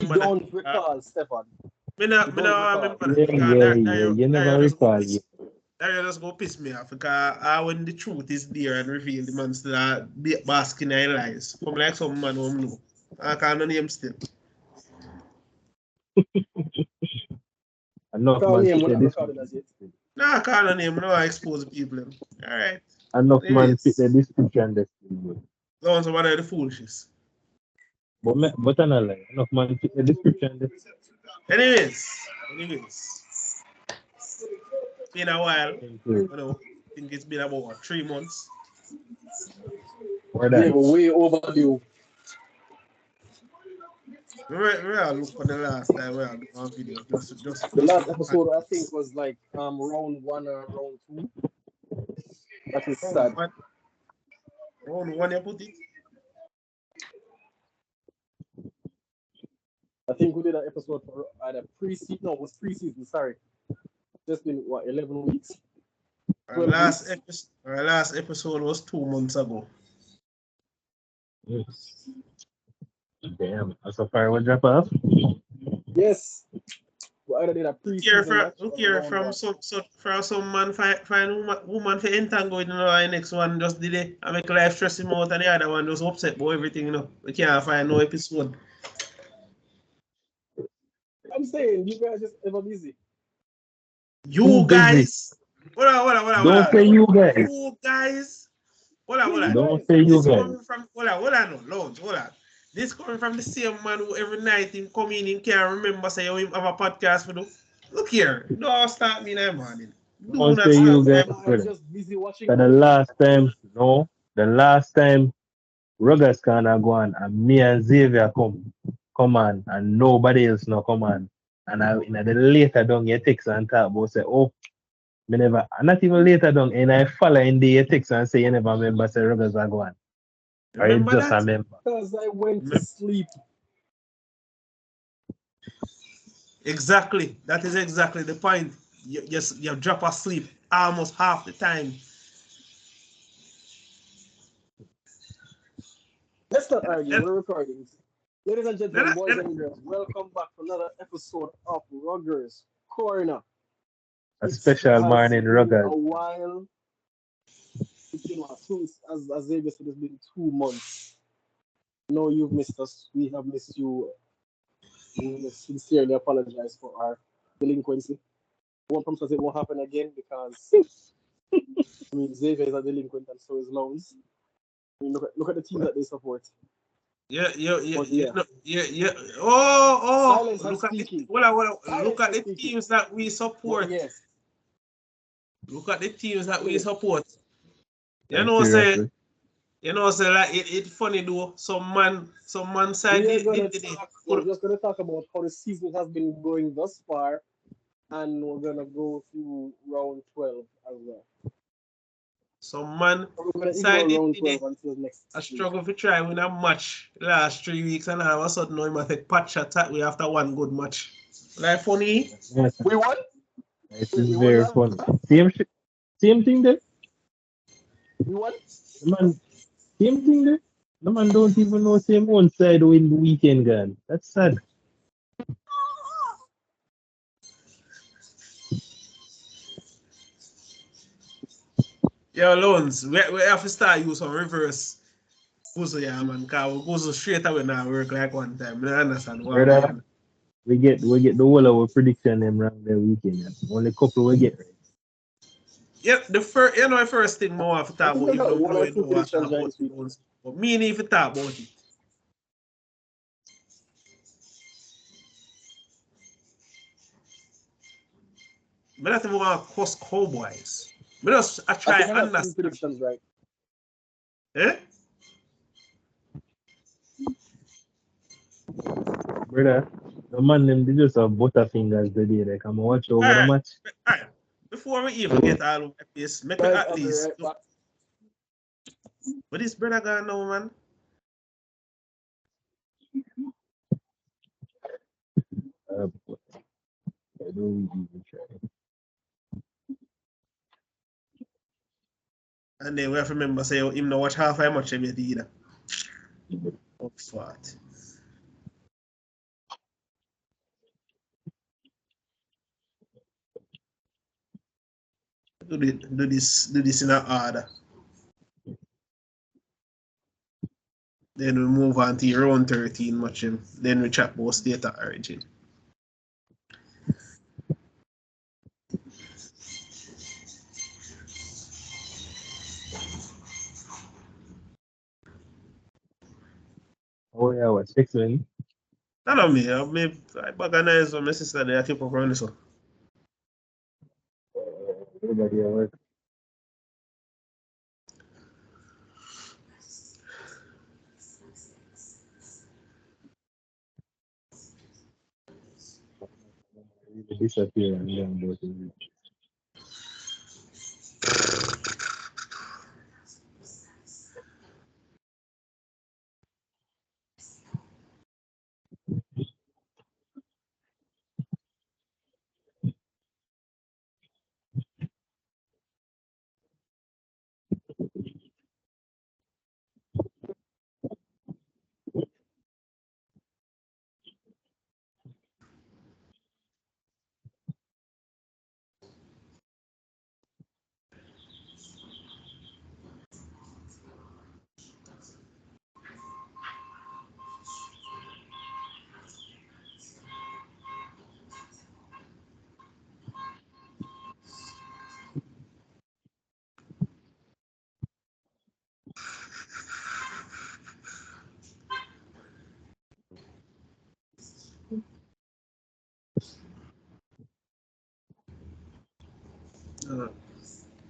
don't recall, Stefan. Me not remember Yeah, you never recall it. Dario just go piss me off because when the truth is there and revealed, the man still basking in lies. Come like some man who know. I can't name still. Enough man fit the description. Nah, I can't name. No, I expose people. All right. Enough man fit the description. Don't one of the foolishness. But I not like enough man fit the description. Anyways. It's been a while. I think it's been about 3 months. Yeah, but way overdue. We look for the last time we had one video. Just the last episode I think was like round 1 or round 2. That is sad. Round 1 you put it? I think we did an episode for either pre-season. No, it was pre-season, sorry. Just been 11 weeks. Our last episode was 2 months ago. Yes. Damn, so far we drop off. Yes. We either did a pre-season. Look here from some man find woman for entangle with the next one just did it. I make life stress him out and the other one just upset about everything, We can't find no episode. I'm saying you guys just ever busy. You guys. Hold on. Don't say you guys. You guys. Hold on. Don't say you guys. Hold on, Lounds. This coming from the same man who every night him come in, him can't remember say you have a podcast for do. Look here. Don't start me in the morning. Don't say you guys. I'm just busy watching. The last time Ruggers Corner go on and me and Xavier come on and nobody else no come on. And I in the later down your text and talk about say, me never, not even later down, and I follow in the text and say you never remember say Ruggers are going. Or you just remember. Because I went to sleep. Exactly. That is exactly the point. You drop asleep almost half the time. Let's not argue. We're recording. Ladies and gentlemen, boys and girls, welcome back to another episode of Ruggers Corner. A special morning Ruggers. A while. It's been as Xavier said, it's been 2 months. No, you've missed us. We have missed you. We sincerely apologize for our delinquency. Won't promise it won't happen again because Xavier is a delinquent and so is Lounds. Look at the team that they support. Yeah. Look at the teams that we support. Yes. Look at the teams that we support. Say like it's funny though. Some man side we're just gonna talk about how the season has been going thus far, and we're gonna go through round 12 as well. Some man side I struggle to try win a match last 3 weeks and all of a sudden now I take patch attack we after one good match. Like funny. Yes. We won? It is very funny. Same thing there. We won? Man, same thing there. The man don't even know same one side win the weekend girl. That's sad. Yo, Lounds, we have to start use some reverse puzzle, yeah, man. Because we go straight away now work like one time. I don't understand why. We get the whole of our prediction them around the weekend. Yeah. Only couple we get right. Yeah, the first thing I want to talk about, even though we know what about it, but me need to talk about it. I don't even want to cuss Cowboys. I try to understand. Predictions right. Eh? Brother, the man them they just have butterfingers the day they come watch over the match. All right. Before we even get all over this, make it at least. Right, but this brother gone now, man. I don't even try. And then we have to remember say him no watch half a match every either. Oh, what? do this in an order. Then we move on to round 13 matching. Then we chat about state of origin. Oh yeah, what 6 win? I don't know I organize my sister there keep up on this one. Everybody at work. Disappear and then go to the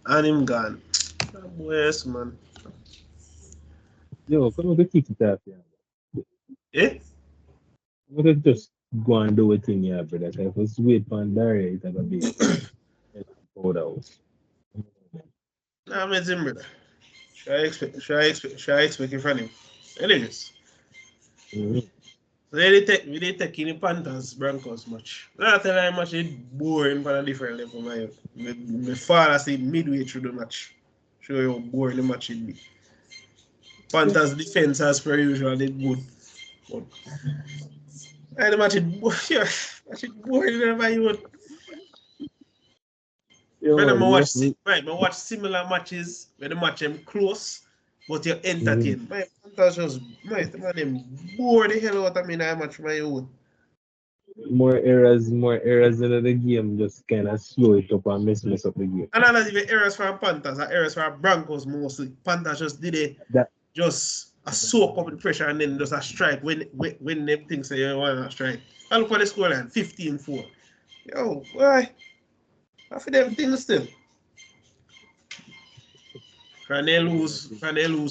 And him gone. Yes, man. Yo, come on, go kick it off, yeah. Eh? We could just go and do a thing, yeah, brother. If I was wait for Dario, it's gonna be powerhouse. Nah, I'm him, brother. Should I expect it from him? Anyways. Mm-hmm. So we did take in the Panthers Broncos match. Not tell you much it boring for a different level, man. Me fall asleep midway through the match. Show you how boring the match it be. Panthers defense as per usual did good. But the match it boring whenever you would. Brother, I watch similar matches where the match them close, but you're entertained. My Panthers just them bore the hell out of me in that match my own. More errors in the game, just kind of slow it up and mess up the game. And not even errors for Panthers, errors for Broncos mostly. Panthers just did it, just a soak up the pressure and then just a strike when them things say you want to strike. I look for the scoreline, 15-4. Yo, why? I feel them things still. Can they lose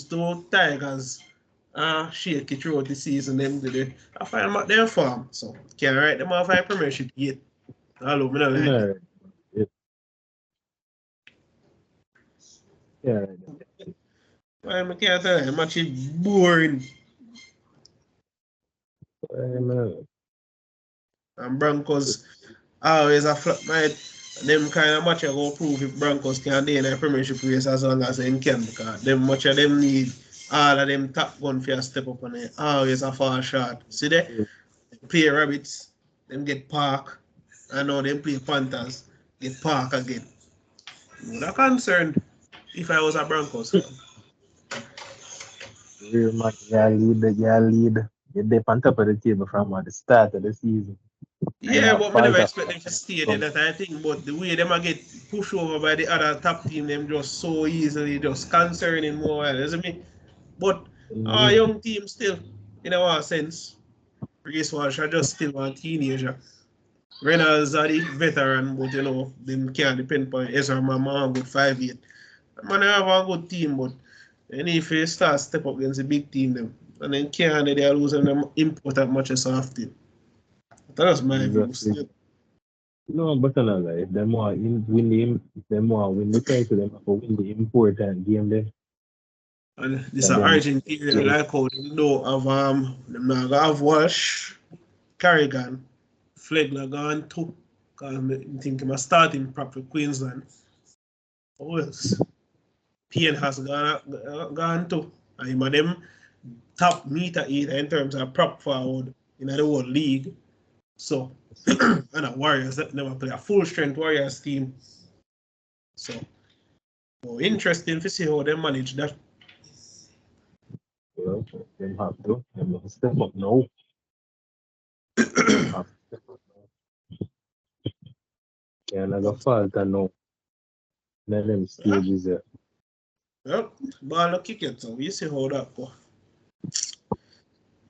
to Tigers? Shake it throughout the season, them did it. I find them at their farm, so can't write them off a premiership yet. Hello, me not like it. Yeah. Why I can't tell you, match is boring. And Broncos always a flat night. Them kind of match are going to prove if Broncos can do in a premiership race as long as they can, because them much of them need all of them top gun for a step up on it. Always a far shot. See they play Rabbits, them get Park, and now them play Panthers, get Park again. I'm not concerned if I was a Broncos fan. Real man, you lead. You're deep on top of the table from the start of the season. Yeah, but we never expect them to stay there, that I think. But the way them get pushed over by the other top team, them just so easily, just concerning more, isn't it? But our young team still, in our sense, Grace Walsh are just still one teenager. Reynolds are the veteran, but you know, them can't depend on Ezra Mama good 5'8". Man, have a good team, but and if they start step up against a big team, them and then Canada they are losing them important matches often. That's my view still. No, but another, if them want win the title, them have to win the important game there. And this is Argentina, like how they know of them not gonna have Walsh, Carrigan, Flegler gone too. Because I think I'm starting prop for Queensland. Who else? Payne has gone too. And him of them top meter eater in terms of prop forward in the whole league. So and the Warriors that never play a full strength Warriors team. So Oh, interesting to see how they manage that. Well, them have to. Them have to step up now. Them have to step up now. Yeah, another fault I know. Let them stages there. Well, ball kick it, so you see how that go.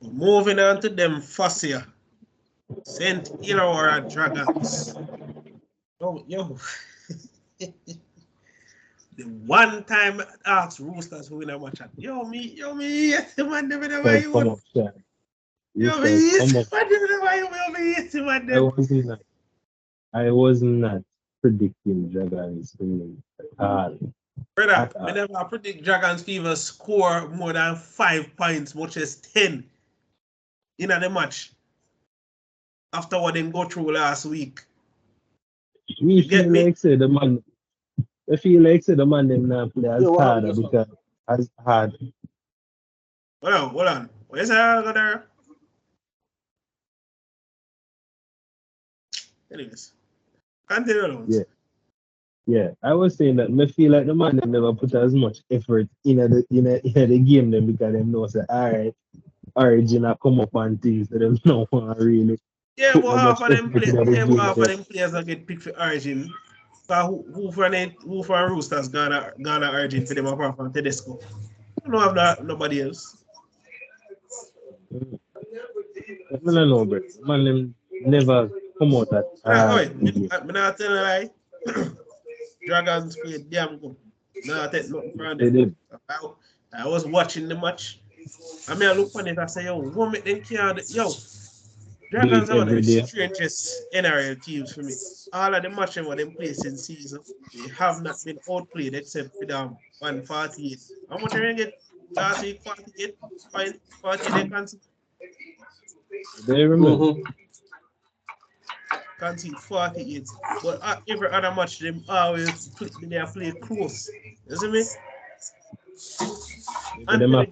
Moving on to them Fascia. St. Illawarra Dragons. Yo. The one time I asked Roosters who win a match at. Yo, me, yes, man, never know you Come would. up, Shaq. Yo, me, yes, man, never know you will be, yes, man. I was not predicting Dragons winning at all. Brother, I never predict Dragons Fever score more than 5 points, much as 10 in the match after what they go through last week. Me feel like say the man. I feel like say the man them not play as hard because as hard. Hold on. What is that there? Anyways, continue on. Yeah. I was saying that I feel like the man them never put as much effort in the game them because them know say alright, Origin a come up and things that them no want really. Yeah, but half of them players that get picked for Origin. Who for Roosters gonna Origin for them apart from Tedesco? I don't have that nobody else. I don't know, bro. Man them never come out at I'm not telling a lie. Dragons played damn good. No, I take nothing from them. I was watching the match. I mean, I look on it, I say, yo, what make them care? Yo, Dragons are one of the strangest NRL teams for me. All of the matches what them play since season, they have not been outplayed except for them 148. How much did they get last week? 48 points, 48 they cancel. They remember. Cancel 48. But every other match, them always play close. You see me? Anthony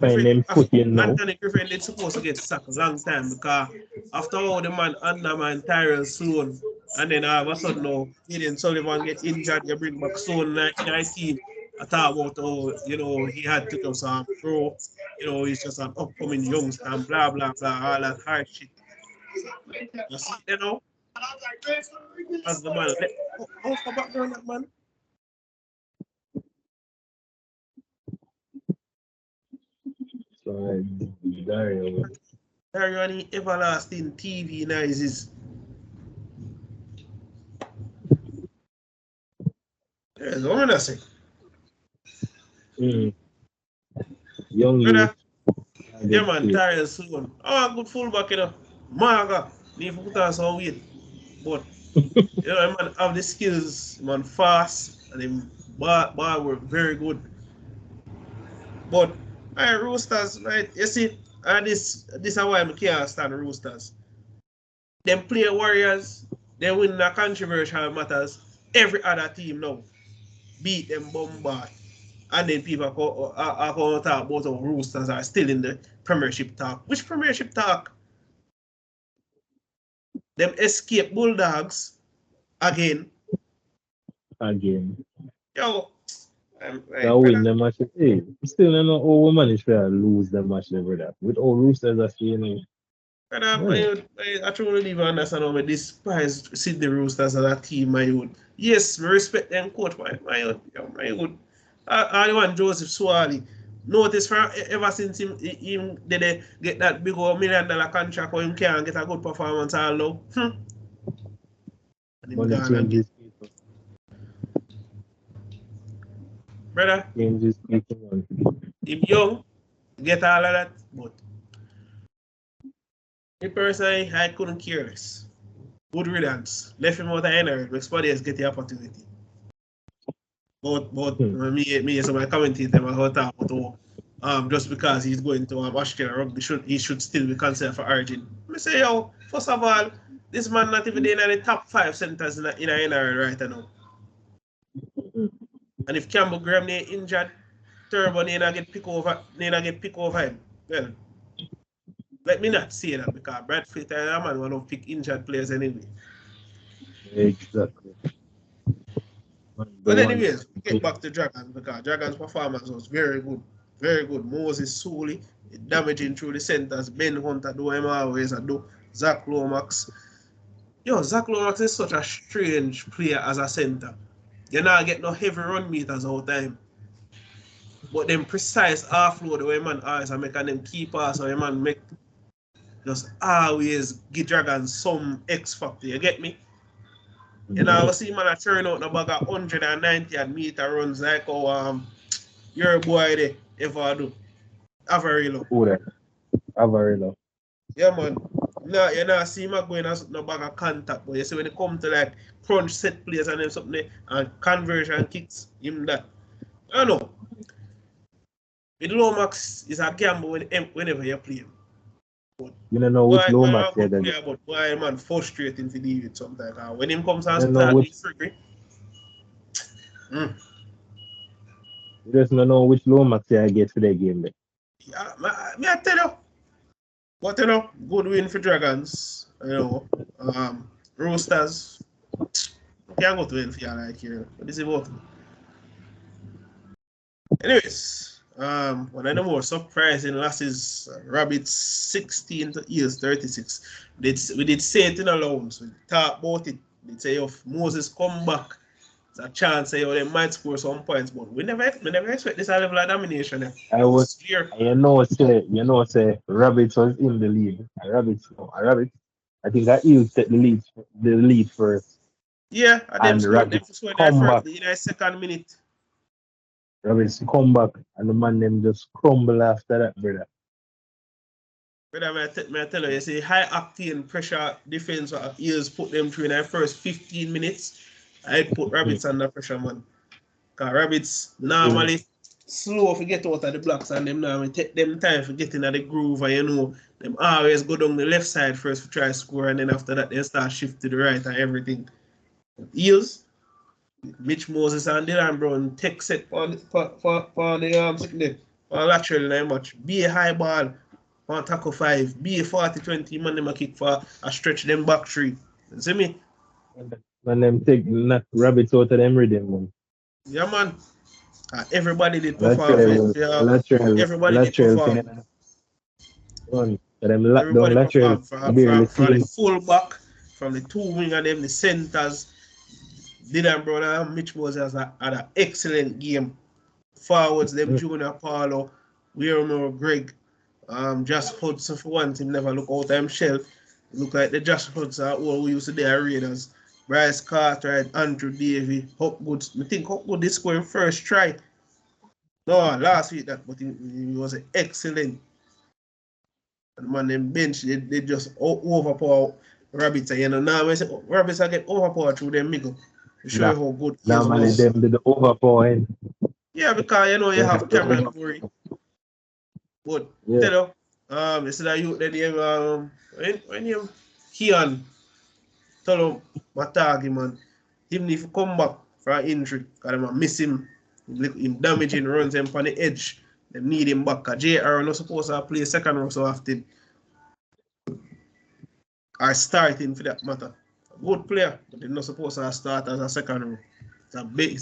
Griffin is supposed to get sacked a long time because after all the man undermine Tyrell Sloan and then all of a sudden now Gideon Sullivan get injured, you bring back Sloan in our team. I thought about he had to go some pro, he's just an upcoming youngster and blah blah blah, all that hard shit. You see, as the man how's the background that man? Dario and the everlasting TV noises. There's one that say. Young youth. Yeah, man, Tyrell Sloan. Oh, good fullback, Marga, need to put on some weight. But, man, have the skills, man, fast, and him ball work very good. But, Roosters, right, you see, this is why I can't stand Roosters. Them play Warriors, they win the controversial matters. Every other team now beat them bombard. And then people are going to talk about how Roosters are still in the Premiership talk. Which Premiership talk? Them escape Bulldogs again. Yo. They win the match. Hey, still don't know how we managed to lose the match over that. With all Roosters are feeling. I truly even understand how I despise Sydney Roosters as a team, my youth. Yes, I respect them coach, my youth. I want Joseph Swally. Notice from ever since him did they get that big old $1 million contract or him can't get a good performance all now. Money changes people. Brother, changes people. Him young, get all of that, but me personally, I couldn't care less. Good riddance. Left him out of NRL, next body else get the opportunity. But me as my commentator, I thought about just because he's going to Australia rugby, he should still be considered for Origin. I say, yo, first of all, this man not even in the top 5 centers in NRL right now. And if Campbell Graham injured, Turbo get pick over him. Well, let me not say that because Brad Fleet and a man want to pick injured players anyway. Exactly. But anyways, we get back to Dragons because Dragons' performance was very good. Very good. Moses Sully damaging through the centers. Ben Hunter do him always do. Zach Lomax. Yo, Zach Lomax is such a strange player as a center. You not get no heavy run meters all the time. But them precise offload the way man always make them keep pass or man make just always give Dragons some X factor. You get me? You know, I see man a turn out a bag of 190 meter runs like how your boy there ever do. Averillo. Who that? Averillo. Yeah, man. No, you know, see him going as no bag of contact, but you see when it come to like crunch set plays and them something there, and conversion kicks, him that. I don't know. With Lomax is a gamble whenever you play him. But you don't know which Lomax is. But boy, man, frustrating to deal with sometimes. When him comes and start free. You just don't know which Lomax I get for that game. Yeah, I tell you. But you know, good win for Dragons. You know, Roosters. Can't go to win for you like here. What is it about? Anyways, one of the more surprising losses, Rabbits 16 to Eels 36. We did say it in a Lounds. We talked about it. They say if Moses come back, there's a chance they might score some points, but we never expect this level of domination. I was clear. You know, say Rabbits was in the lead. Rabbits. I think that Eels set the lead first. Yeah, and them Rabbits come back in the second minute. Rabbits come back and the man them just crumble after that, brother. Brother, I tell you, see high octane pressure defense what Eels put them through in the first 15 minutes. I'd put Rabbits under pressure, man. Because Rabbits normally slow to get out of the blocks and them now take them time for getting at the groove and you know, them always go down the left side first to try to score and then after that they start shift to the right and everything. Eels, Mitch Moses and Dylan Brown take set on the lateral line much. Be a high ball on tackle 5. Be a 40-20 man them a kick for a stretch them back 3. You see me? When them take Rabbits out of them rhythm, man. Yeah, man. Everybody did perform. Everybody did perform. Everybody perform from the full back, from the 2 winger them, the centers. Dylan Brother, Mitch Moses had an excellent game. Forwards, them Junior Paulo, Weirmore Greg, Josh Hudson for one team never look out of himself. Look like the Josh Hudson all we used to do Raiders. Bryce Cartwright, Andrew Davey, Hopgood. I think Hopgood did score in first try. No, last week that, but he was excellent. And man, them bench, they just overpower Rabbits. You know, now when Rabbits are get overpowered through them middle. To show you how good he is. Now, them did the overpower. Yeah, because you know you have Cameron Murray. But tell you, you see that you then when you Keon tell him Matagi, man, even if he come back from injury, because they miss him damaging runs him on the edge. They need him back. JR not supposed to play second row so often. Or starting for that matter. A good player, but they're not supposed to start as a second row. It's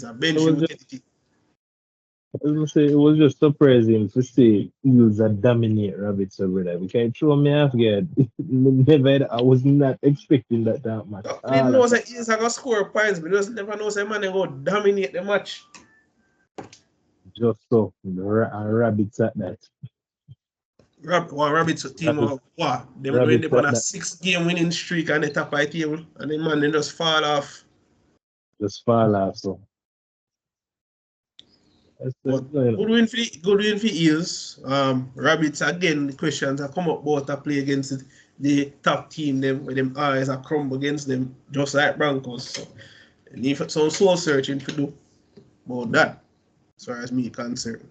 a bench utility. I was say it was just surprising to see Eels that dominate Rabbits over there. We can't throw me off guard. I was not expecting that much. I didn't know that Eels are going to score points, but just never know that man they go dominate the match. Just so, Rabbits at that. Rabbits team of what? They went on a 6-game winning streak on the top of the table, and the man they just fall off. So. Good win for Eels. Rabbits again. The questions are come up about to play against the top team. Them with them eyes are crumble against them, just like Broncos. So, they need some soul searching to do about that, as far as me concerned.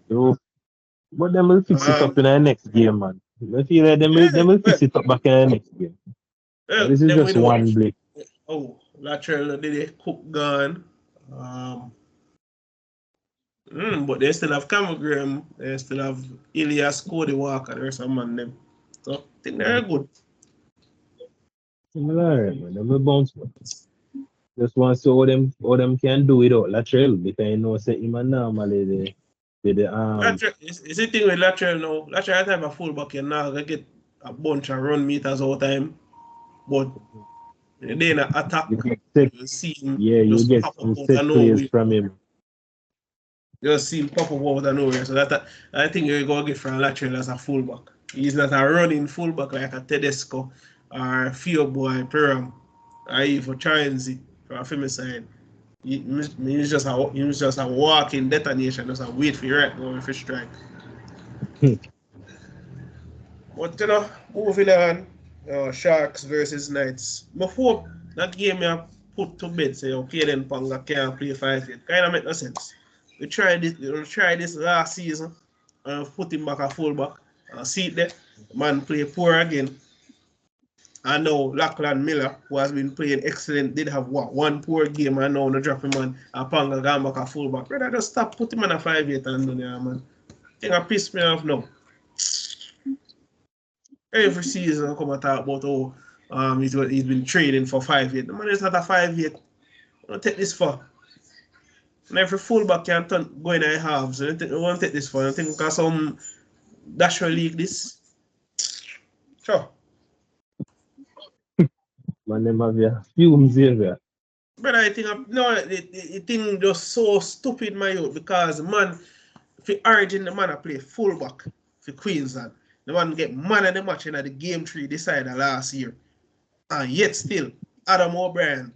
But them will fix it up in the next game, man. I feel like them will fix it up back in the next game. This is just one blip. Oh, lateral did they cook gone. But they still have Cameron, they still have Elias Cody Walker, there's some man them. So I think they're good. Alright, man. They will bounce back. Just want to see how them can do without lateral because you know say him and normally the Lateral, is the thing with lateral now. Lateral type of fullback you now gonna get a bunch of run meters all the time. But then in attack, you see him you get pop some up out set of plays nowhere. from him. Just see him pop up out of nowhere. So that I think you're gonna get from lateral as a fullback. He's not a running fullback like a Tedesco or Fioboy Peram or even Chainzy from a female side. He's just a walking detonation, just a wait for your right going for strike. But moving on, Sharks versus Knights. Before that game, I put to bed, say, okay, then Panga can't play 5-8. Kind of make no sense. We tried this last season, and put him back a fullback. See it there, man play poor again. And now Lachlan Miller, who has been playing excellent, did have one poor game, and now the drop him on a Panga gone back a fullback. Brother, just stop, put him on a 5-8 and do there, man. I think I pissed me off now. Every season I come and talk about he's been training for 5-8. The man is not a 5-8. I don't take this for. And every fullback can go in a halves. I want to take this for. I think because some National League this. Sure. Man, them have your fumes here. But I think the thing just so stupid, my youth, because man, if you origin the man I play fullback for Queensland, the man get man of the match in the game 3 decided last year. And yet still, Adam O'Brien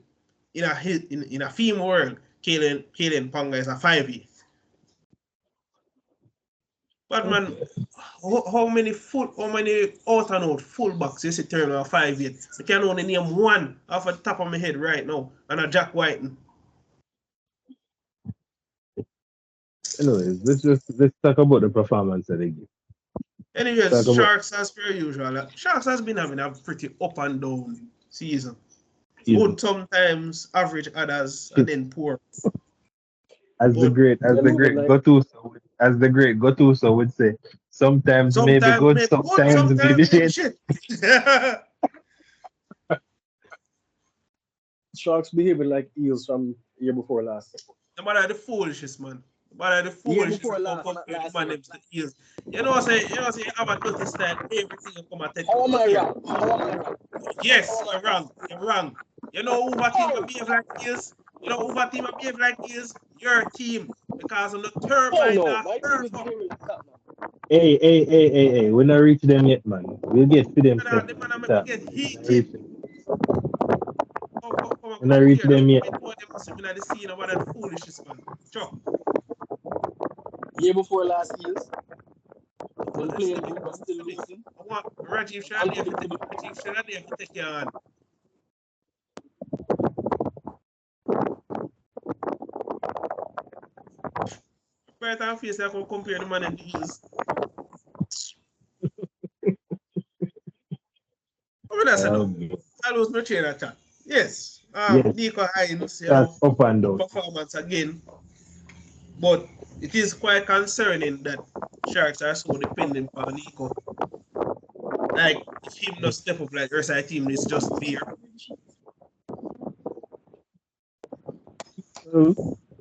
in a female world, Kalen Pangai is a 5-8. But man, how many out and out fullbacks you see turn on a 5-8? I can only name one off the top of my head right now, and a Jack Whiten. Anyways, let's talk about the performance of the game. Anyways, Sharks as per usual. Sharks has been having a pretty up and down season. Good sometimes, average others, and then poor. As the great Gattuso would say, sometimes maybe good, sometimes maybe shit. Sharks behaving like eels from year before last. No matter the foolishness, man. No matter the foolishness, eels. You know what I'm saying? You have a dirty style, everything you come and take. How am I wrong? Yes, you're wrong. You know who team behave like eels? You know who team behave like eels? Your team. Because on the turbine, Hey, we're not reach them yet, man. We'll get to them. We're not reach them yet. Year before last year's. When playing but still losing. I want Rajiv Shadi to take your hand. Right on face, I can compare the man and the Eels. I lose my train at chat. Yes. Nico Hines, up and down. Performance again. But it is quite concerning that Sharks are so dependent on Nico. Like, if him not step up like rest of the team is just there.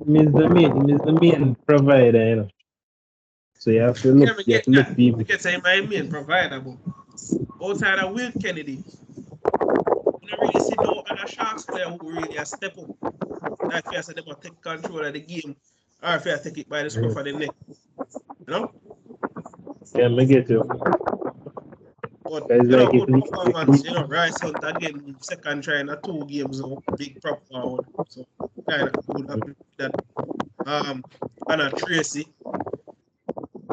He's the main provider, you know. So you have to look. You can say my main provider, but outside of Will Kennedy, you don't really see no other Sharks player who really step up. Like if you say they will take control of the game, or if you take it by the scruff of the neck. You know? Yeah, I get you. But good performance, Rice Hunt again, second try in 2 games, big prop forward. So kind of good happy with that. Anna Tracy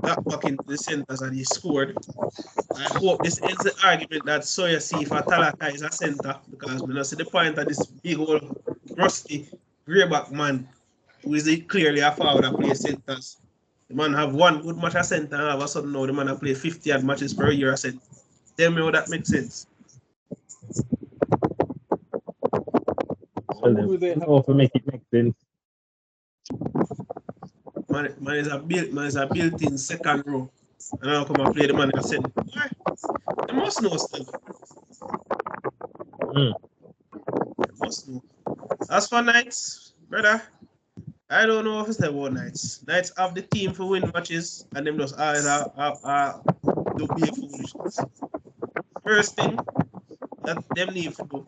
got back into the centers and he scored. I hope this ends the argument that Sawyer see for Talaka is a center, because we don't see the point of this big old rusty greyback man who is clearly a forward that plays centers. The man have one good match at center and all of a sudden now the man play 50 odd matches per year at center. Tell me how that makes sense. To make it make sense. Man is a built-in second row. And I'll come and play the man at center. Why? They must know still. They must know. As for Knights, brother, I don't know if it's about Knights. Knights have the team for win matches, and them just always do be foolishness. First thing that them need to do,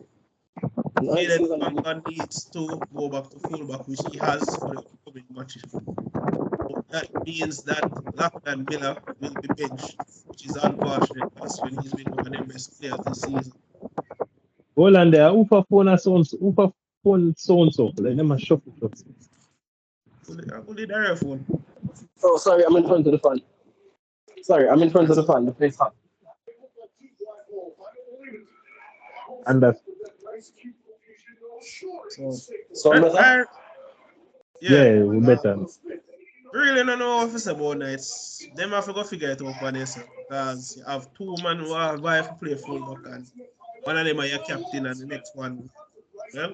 Jaden Pangai needs to go back to fullback, which he has for the upcoming matches. That means that Lachlan Miller will be benched, which is unfortunate because when he's been one of the best players this season. Hold on there. Who for phone sounds? Who for phone sounds up? Let them shuffle. Who did Dario phone? Oh, sorry, I'm in front of the fan. Sorry, I'm in front of the fan. The place hot. And that's So yeah, we better. Really don't know if it's about Knights. Them have to go figure it out for themselves. Because you have two men who are vying to play fullback, and one of them are your captain and the next one. Well,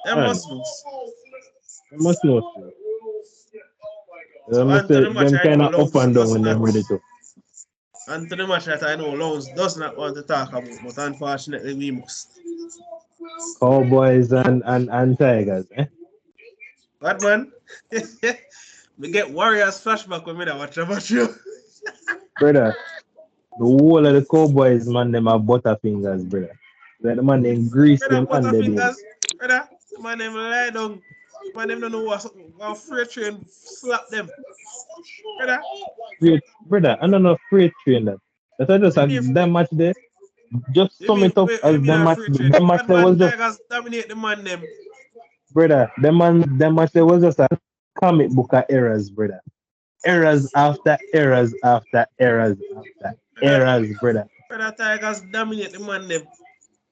they must lose. They must lose. So Anthony match them I kind know of up Lounds and down does when not. they're ready to. Anthony match that I know Lounds does not want to talk about, but unfortunately we must. Cowboys and Tigers, eh? What man? We get Warriors flashback when we watch about you. Brother, the whole of the Cowboys, man, them are butterfingers, brother. Like the man, them grease them under them. Brother, the man, them lie down. The man, them don't know what freight train slap them. Brother. Brother, I don't know freight train that. That's just that match there. Just sum it up as the match. The match there was just dominate the man them. Brother, the match there was just a comic book of errors, brother. Errors after errors after errors after errors, brother. Brother, Tigers dominate the man them.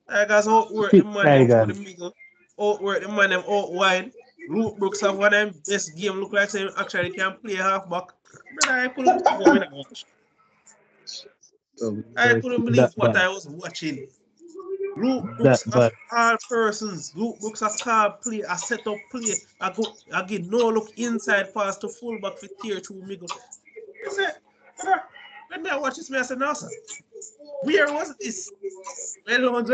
Tigers outwork the man them for the middle. Outwork the man them out wide. Luke Brooks have one of them best game. Look like he actually can play halfback. Brother, I couldn't go when I watch. I couldn't believe what I was watching. Luke Brooks of all persons. Luke Brooks a call play, a set up play. I get no look inside pass to fullback for tier 2 middle. I said, let me watch this. I said, no, sir. Where was this? Look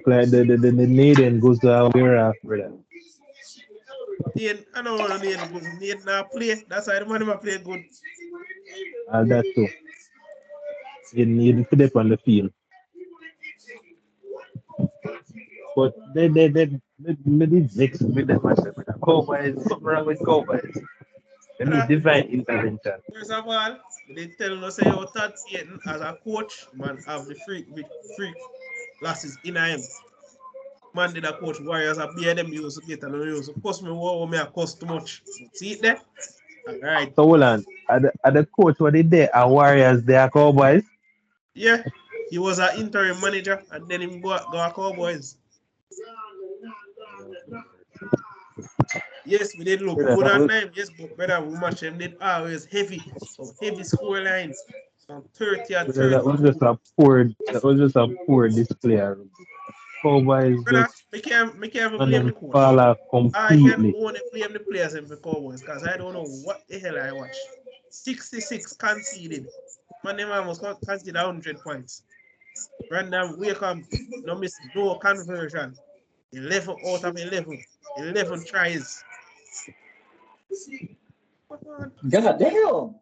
like the Naden goes to where after that. I don't want to Naden now play. That's why the man play good. That too. You need to put it on the field. But they did mix with the match. Cowboys, something wrong with Cowboys. They need divine intervention. First of all, they tell us say your Todd Payton as a coach, man, have the free losses in him. Man did a coach Warriors a beer them used to get and used to cost me what me a cost too much. See it there? Alright. So hold on. Are the coach what they did at Warriors they are Cowboys? Yeah. He was an interim manager and then he go Cowboys. Yes, we did look good on time. Yes, but brother, we match them did always heavy score lines. Some 30 and 30. That was just a poor display. Cowboys brother, just me can't blame the coach. Fall off completely. I can only blame the players in the Cowboys because I don't know what the hell I watch. 66 conceded. Man, them almost conceded 100 points. Brandon Wakeham, no miss no conversion. 11 out of 11. 11 tries. God damn.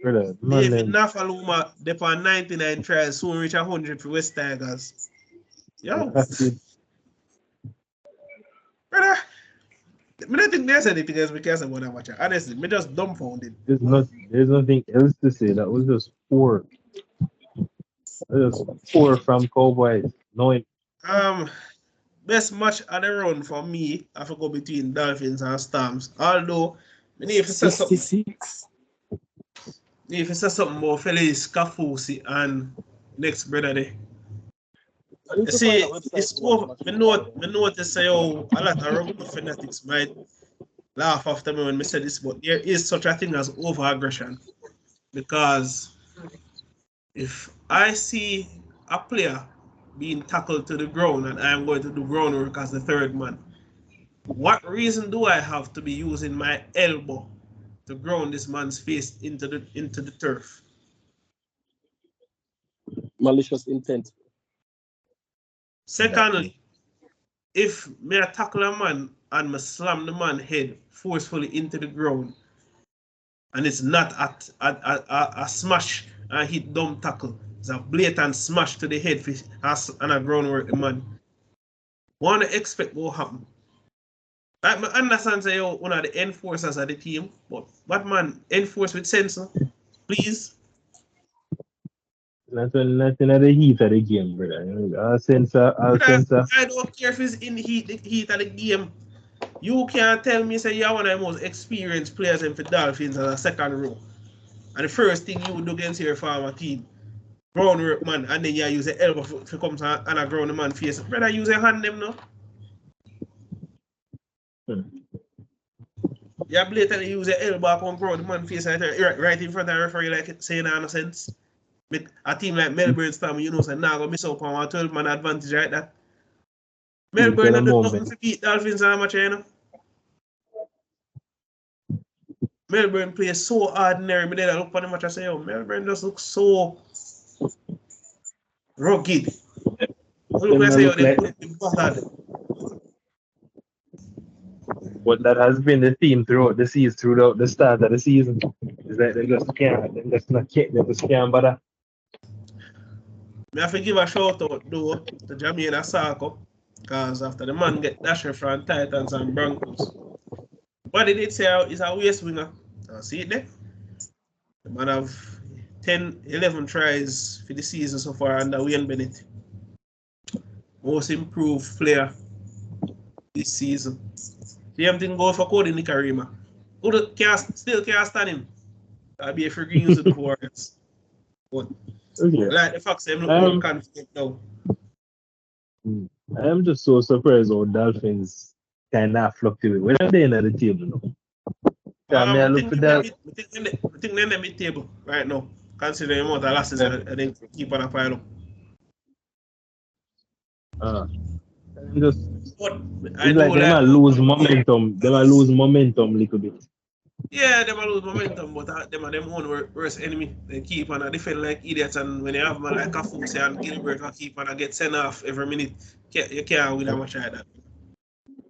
Brother, David Nafaluma, they on 99 tries, soon reach 100 for West Tigers. Yo. Brother, I don't think there's anything else we can say about that match. Honestly, me just dumbfounded. There's nothing else to say. That was just poor. From Cowboys. Knowing. Best match of the run for me, I have to go between Dolphins and Storms. Although, I need to say something. If you say something about Felice Kafusi and next brother there. You see, it's over. I notice say, a lot of rugby fanatics might laugh after me when I say this, but there is such a thing as over-aggression. Because if I see a player being tackled to the ground and I'm going to do groundwork as the third man, what reason do I have to be using my elbow to ground this man's face into the turf. Malicious intent. Secondly, if me tackle a man and me slam the man head forcefully into the ground, and it's not a smash and hit dumb tackle, it's a blatant smash to the head and a groundwork the man. What to expect what happen? Like, I understand say you're one of the enforcers of the team, but what man enforce with sense, please. Nothing at the heat of the game, brother. I'll censor. I don't care if it's in the heat of the game. You can't tell me say you're one of the most experienced players in the Dolphins as a second row. And the first thing you would do against your former team, groundwork man, and then you use the elbow to come and a ground the man face. Brother, use your hand them now. You blatantly use the elbow and ground the man face right in front of the referee like saying no sense. But a team like Melbourne Storm, you know, say now go miss out on a 12-man advantage right that. Melbourne don't do nothing to beat Dolphins in a match, you know. Melbourne plays so ordinary, but then I look for the match and say, oh, Melbourne just looks so rugged. Look like say, they battered. But that has been the theme throughout the season, throughout the start of the season. Is that they just can't bother. I have to give a shout out though to Jamaican Soccer, because after the man get dasher from Titans and Broncos. What did it say is a waist winger? See it there? The man have 10, 11 tries for the season so far under Wayne Bennett. Most improved player this season. Same thing goes for Cody Nicarima. Who still can't stand him. That'll be a free green use of the Warriors. But like the fact that I'm look confident now. I am just so surprised how Dolphins kind of fluctuate. Where are they in the table now? I think they're in the mid-table right now, considering the amount of losses and then keep on a pile up. It's like they might lose momentum. They might lose momentum a little bit. Yeah, they might lose momentum, but them are them own worst enemy. They keep on defend like idiots, and when they have man like Kafusi and Gilbert, they keep on get sent off every minute. You can't win a match like that.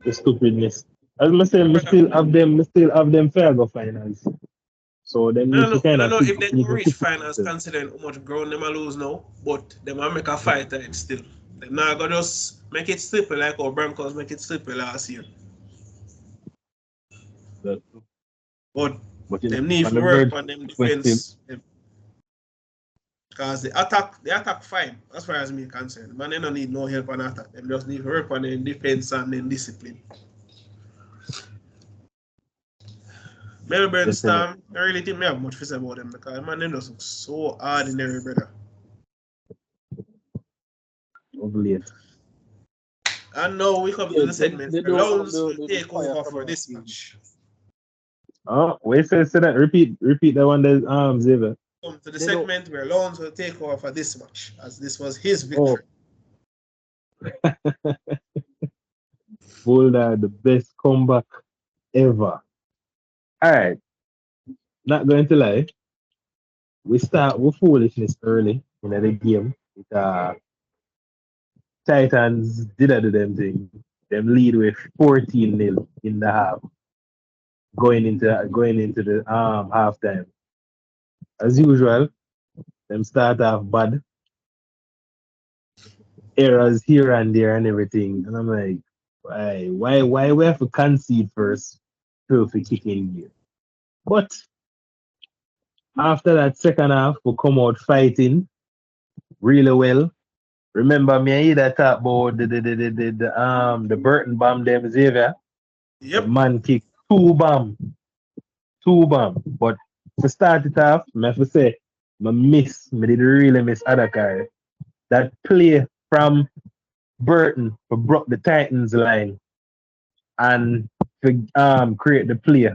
The stupidness. As I say, we still have them fair go finals. So them I don't know if they can reach finals considering how much ground they might lose now, but they might make a fight at it still. They're not gonna just make it slippery like our Broncos make it slippery last year. But they need to work on them defense. Because the attack fine, as far as me concerned. Man, they don't need no help on attack. They just need to work on them defense and then discipline. Melbourne Storm, I really think we have much to say about them because man, they just look so ordinary, brother. Lovely. And now we come to the segment. The Lounds will take over for this match. Oh, wait, say that. Repeat that one there, Xavier. Come to the segment where Lounds will take over for this match, as this was his victory. Oh. Bulldog, the best comeback ever. Alright. Not going to lie. We start with foolishness early in the game. Titans did do them thing. Them lead with 14-0 in the half. Going into the halftime. As usual, them start off bad. Errors here and there and everything. And I'm like, why we have to concede first to kick in here? But after that second half, we come out fighting really well. Remember me, I either talk about the Burton bomb them Xavier. Yep. The man kicked two bomb. But to start it off, I have to say, I did really miss Addo Carr. That play from Burton for broke the Titans line and to create the play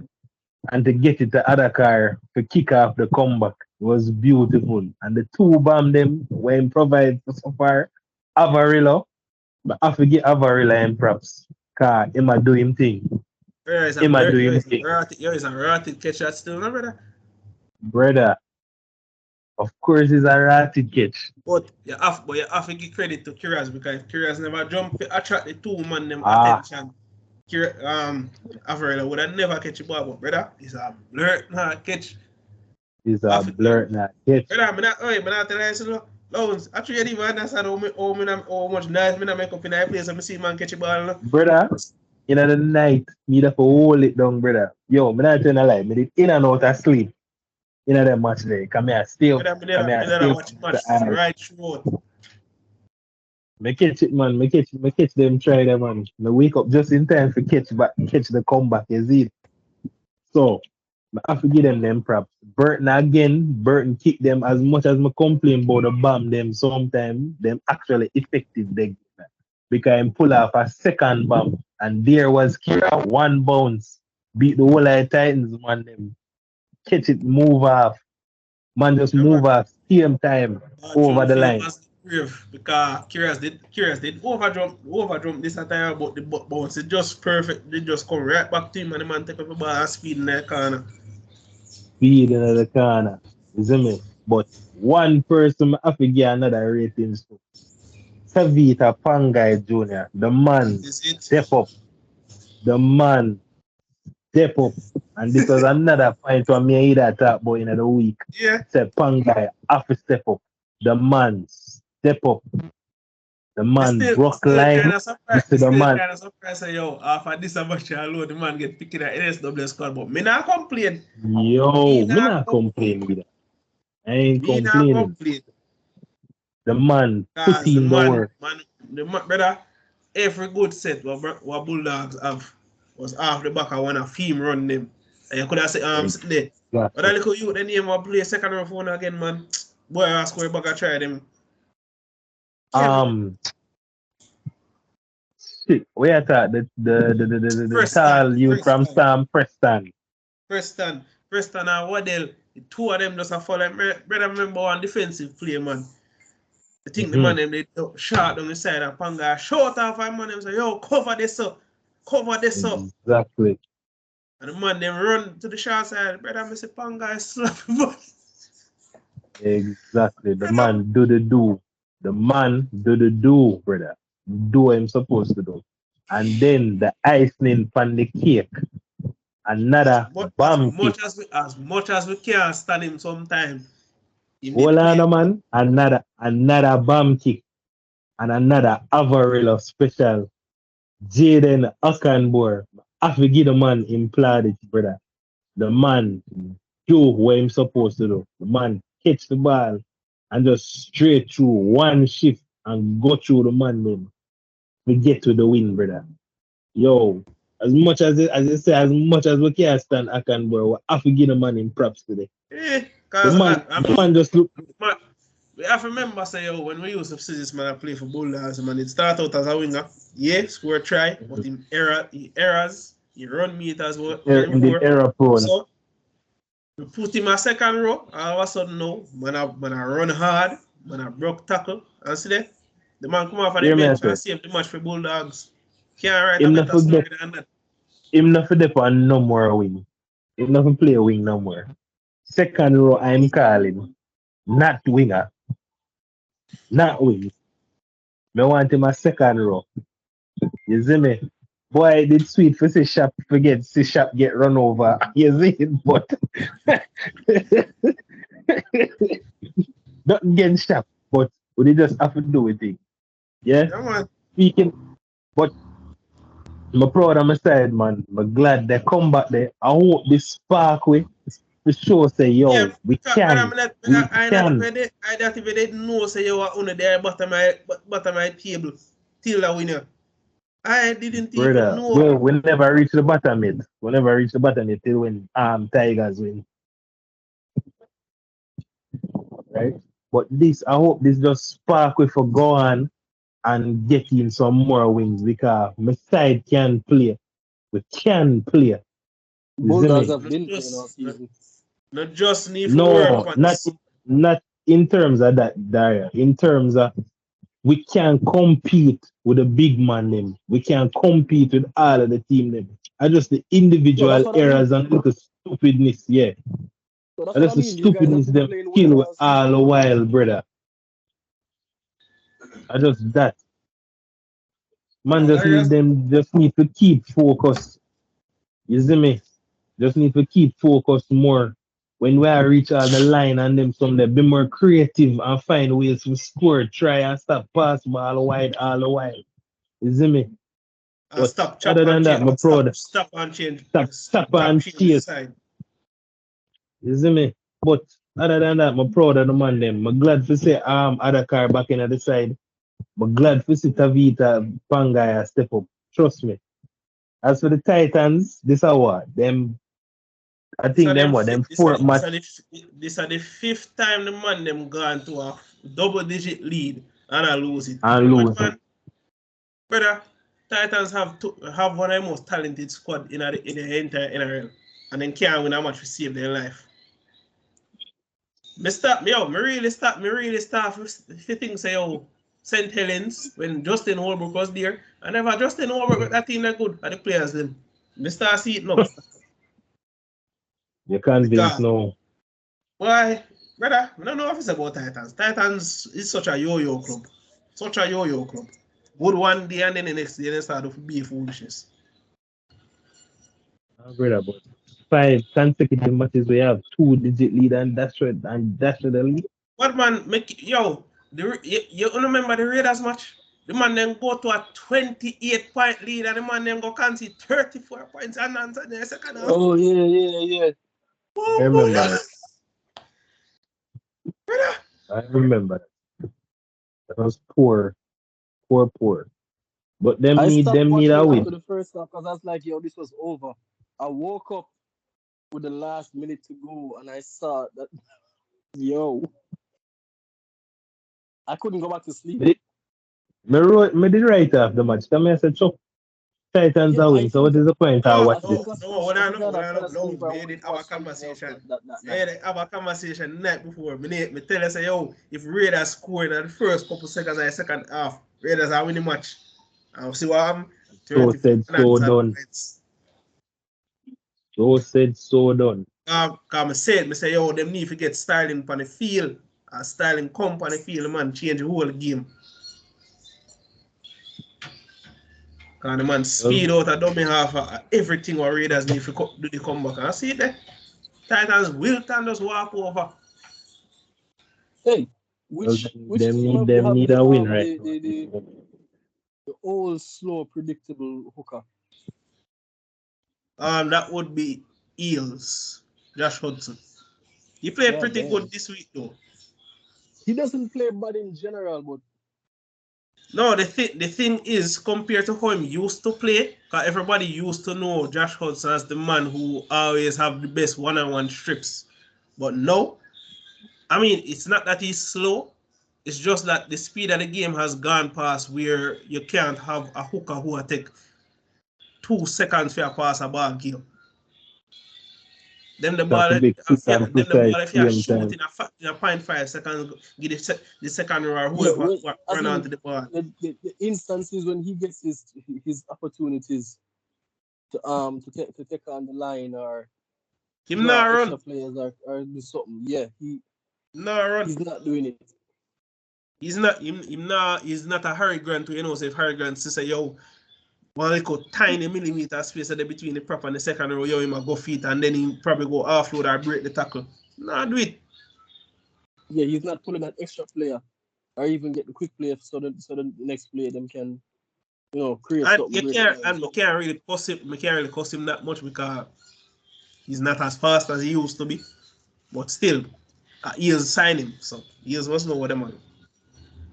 and to get it to Addo Carr to kick off the comeback was beautiful. And the two bomb them were improvised so far. Averillo, but I have to give Averillo and props because he might do him thing. Him a do him thing. He's a rotted catcher still, no, brother? Brother, of course he's a ratted catch. But you have to give credit to Curious because Curious never jump to attract the two man them attention. Averillo would have never catch the ball, but brother, it's a blurt not catch. It's a blurt not catch. Brother, I'm not telling you, Lounds, actually, you didn't understand how much noise I make up in that place and I see man catch the ball. No? Brother, in the night, me have to hold it down, brother. Yo, I'm not telling a lie. Me did in and out of sleep. In that match there. Come here, still. Come here, watch match right through. Me catch it, man. Me catch them try them, man. Me wake up just in time for catch the comeback, you see. So, I have to give them props. Burton kick them as much as me complain about the bomb them sometimes. Them actually effective they because I pull off a second bomb and there was Kira one bounce. Beat the whole of Titans, man. Them catch it, move off. Man just move off, same time over the line. Because Curious did overdrop this attire about the bounce. It's just perfect. They just come right back to him and the man take up the ball and speed in the corner. Speed in the corner. You see me? But one person I have to give another rating to. Tevita Pangai Jnr. The man step up. The man step up. And this was another point where me either talk about in the week. Yeah. Say Pangai have to step up. The man step up. The man broke line. The man. Kind of surprised, yo, after this much alone, the man get picked at NSW squad. But me not complain. Yo, me not complain with that. I ain't complaining. The man put in the work. The man, brother, every good set what Bulldogs have was half the back of one of team run them. And you could have said, sit there. Exactly. But that little youth, the name will play second round phone again, man. Boy, I score back and try them. Shit, where I thought the tall you from Sam Preston. Preston and Waddell, the two of them just a fall like brother remember one defensive play, man. I think the man them they shot on the side of Pangai, short off and man them say, yo, cover this up. Exactly. And the man them run to the short side, brother, I say Pangai slap him. Exactly. The man do the do. The man do the do, brother. Do what I'm supposed to do. And then the icing on the cake. Another bomb kick. As much as we can stand him sometime. Hold on, man. Another bomb kick. And another Averillo special. Jaden Akanbor. I have to give the man him plaudits, brother. The man do what I'm supposed to do. The man catch the ball and just straight through one shift and go through the man then. We get to the win, brother. Yo, as much as we can stand Akanbor, we have to give the man in props today. The man just look. We have to remember, say, yo, when we used to see this man play for Bulldogs, man, it started out as a winger. Yeah, score try, but in errors, he run meters. In the error prone. So, we put him a second row, all of a sudden now, man I run hard, man I broke tackle, and see that? The man come off of the bench and save the match for Bulldogs. Can't write a better story than that. Him not for dep on no more wing. Him not for play wing no more. Second row I'm calling. Not winger. Not wing. Me want him a second row. You see me? Boy, it did sweet for see Shop get run over. You see it, but not against Shop, but we just have to do with it. Yeah? Come on. Speaking, but I'm proud of my side, man. I'm glad they come back there. I hope this spark way to show say, yo, yeah, we can. I don't even know say you are under there bottom my table till the winner. I didn't even know. Well, we never reach the bottom yet. We never reach the bottom yet till when Tigers win. Right? But this, I hope this just spark way for go on and get in some more wins because my side can play. We can play. Bulldogs have been playing all season. Not just need to work on not in terms of that, Dario. In terms of we can compete with the big man them. We can compete with all of the team them. I just the individual errors and little stupidness, yeah. So that's And what that's I the mean. You guys have stupidness been them playing well kill with last all season. the while, brother. I just that. Man just need to keep focus. You see me? Just need to keep focus more. When we are reach all the line and them some they be more creative and find ways to score, try and stop pass ball wide all the while. You see me? But Stop, chop other and than that, change. my proud. Stop and change. Stop Chop, and change the chase. side. You see me? But other than that, I'm proud of the man them. I'm glad to say Addo Carr back in at the side. I'm glad to see Tevita Pangai step up. Trust me. As for the Titans, this award, them I think them what them fourth match. This are the fifth time the man them gone to a double-digit lead and I lose it. And lose man, it. brother, Titans have one of the most talented squad in the entire NRL, and then can't win a match to save their life. Me really start if you think say St. Helens when Justin Holbrook was there, and never Justin Holbrook with that team that good at the players them. Me start see it now. You convinced no. Why, brother? I don't know if it's about Titans. Titans is such a yo-yo club. Such a yo-yo club. Good one day and then the next day they start to be foolishness. Brother, but 5 consecutive matches we have 2-digit lead and that's the lead. What man you remember the Raiders match? The man then go to a 28-point lead and the man then go concede 34 points and answer the second half. Oh yeah. I remember that. Brother. I remember that. That was poor. But them I need stopped a watching win. after the first half because I was like, yo, this was over. I woke up with the last minute to go and I saw that, yo, I couldn't go back to sleep. Me did right off the match. Come here, said, Chuck, Titans are win. So what is the point I watch this? No. We did have a conversation. Have a conversation the night before. Me tell you, say, yo, if Raiders score in the first couple seconds of the second half, Raiders are winning the match. I'll see what happens. So said, so done. So said, so done. Come I say, yo, them need to get styling on the field. Styling come on the field, man, change the whole game. Because the man speed out a dummy half everything what Raiders need to do the comeback. And I see it there. Titans will just walk over. Which them need a win right now. The old slow predictable hooker. That would be Eels, Josh Hudson. He played pretty good this week though. He doesn't play bad in general, but no, the thing is compared to how he used to play, because everybody used to know Josh Hudson as the man who always have the best one-on-one strips. But no, I mean it's not that he's slow. It's just that the speed of the game has gone past where you can't have a hooker who will take 2 seconds for a pass a ball game. Then the ball, if you shoot in a 0.5 seconds, give the second row whoever run onto the ball. The instances when he gets his opportunities to take on the line or him not run players or do something. Yeah, he's not doing it. He's not a Harry Grant who, you know, say if Harry Grant say, yo, one little tiny millimeter space between the prop and the second row, yo, he might go feet and then he probably go offload or break the tackle. Nah, do it. Yeah, he's not pulling an extra player or even get the quick player so the next player them can, you know, create something. We can't really cost him that much because he's not as fast as he used to be. But still, he is signing, so he must know what the man.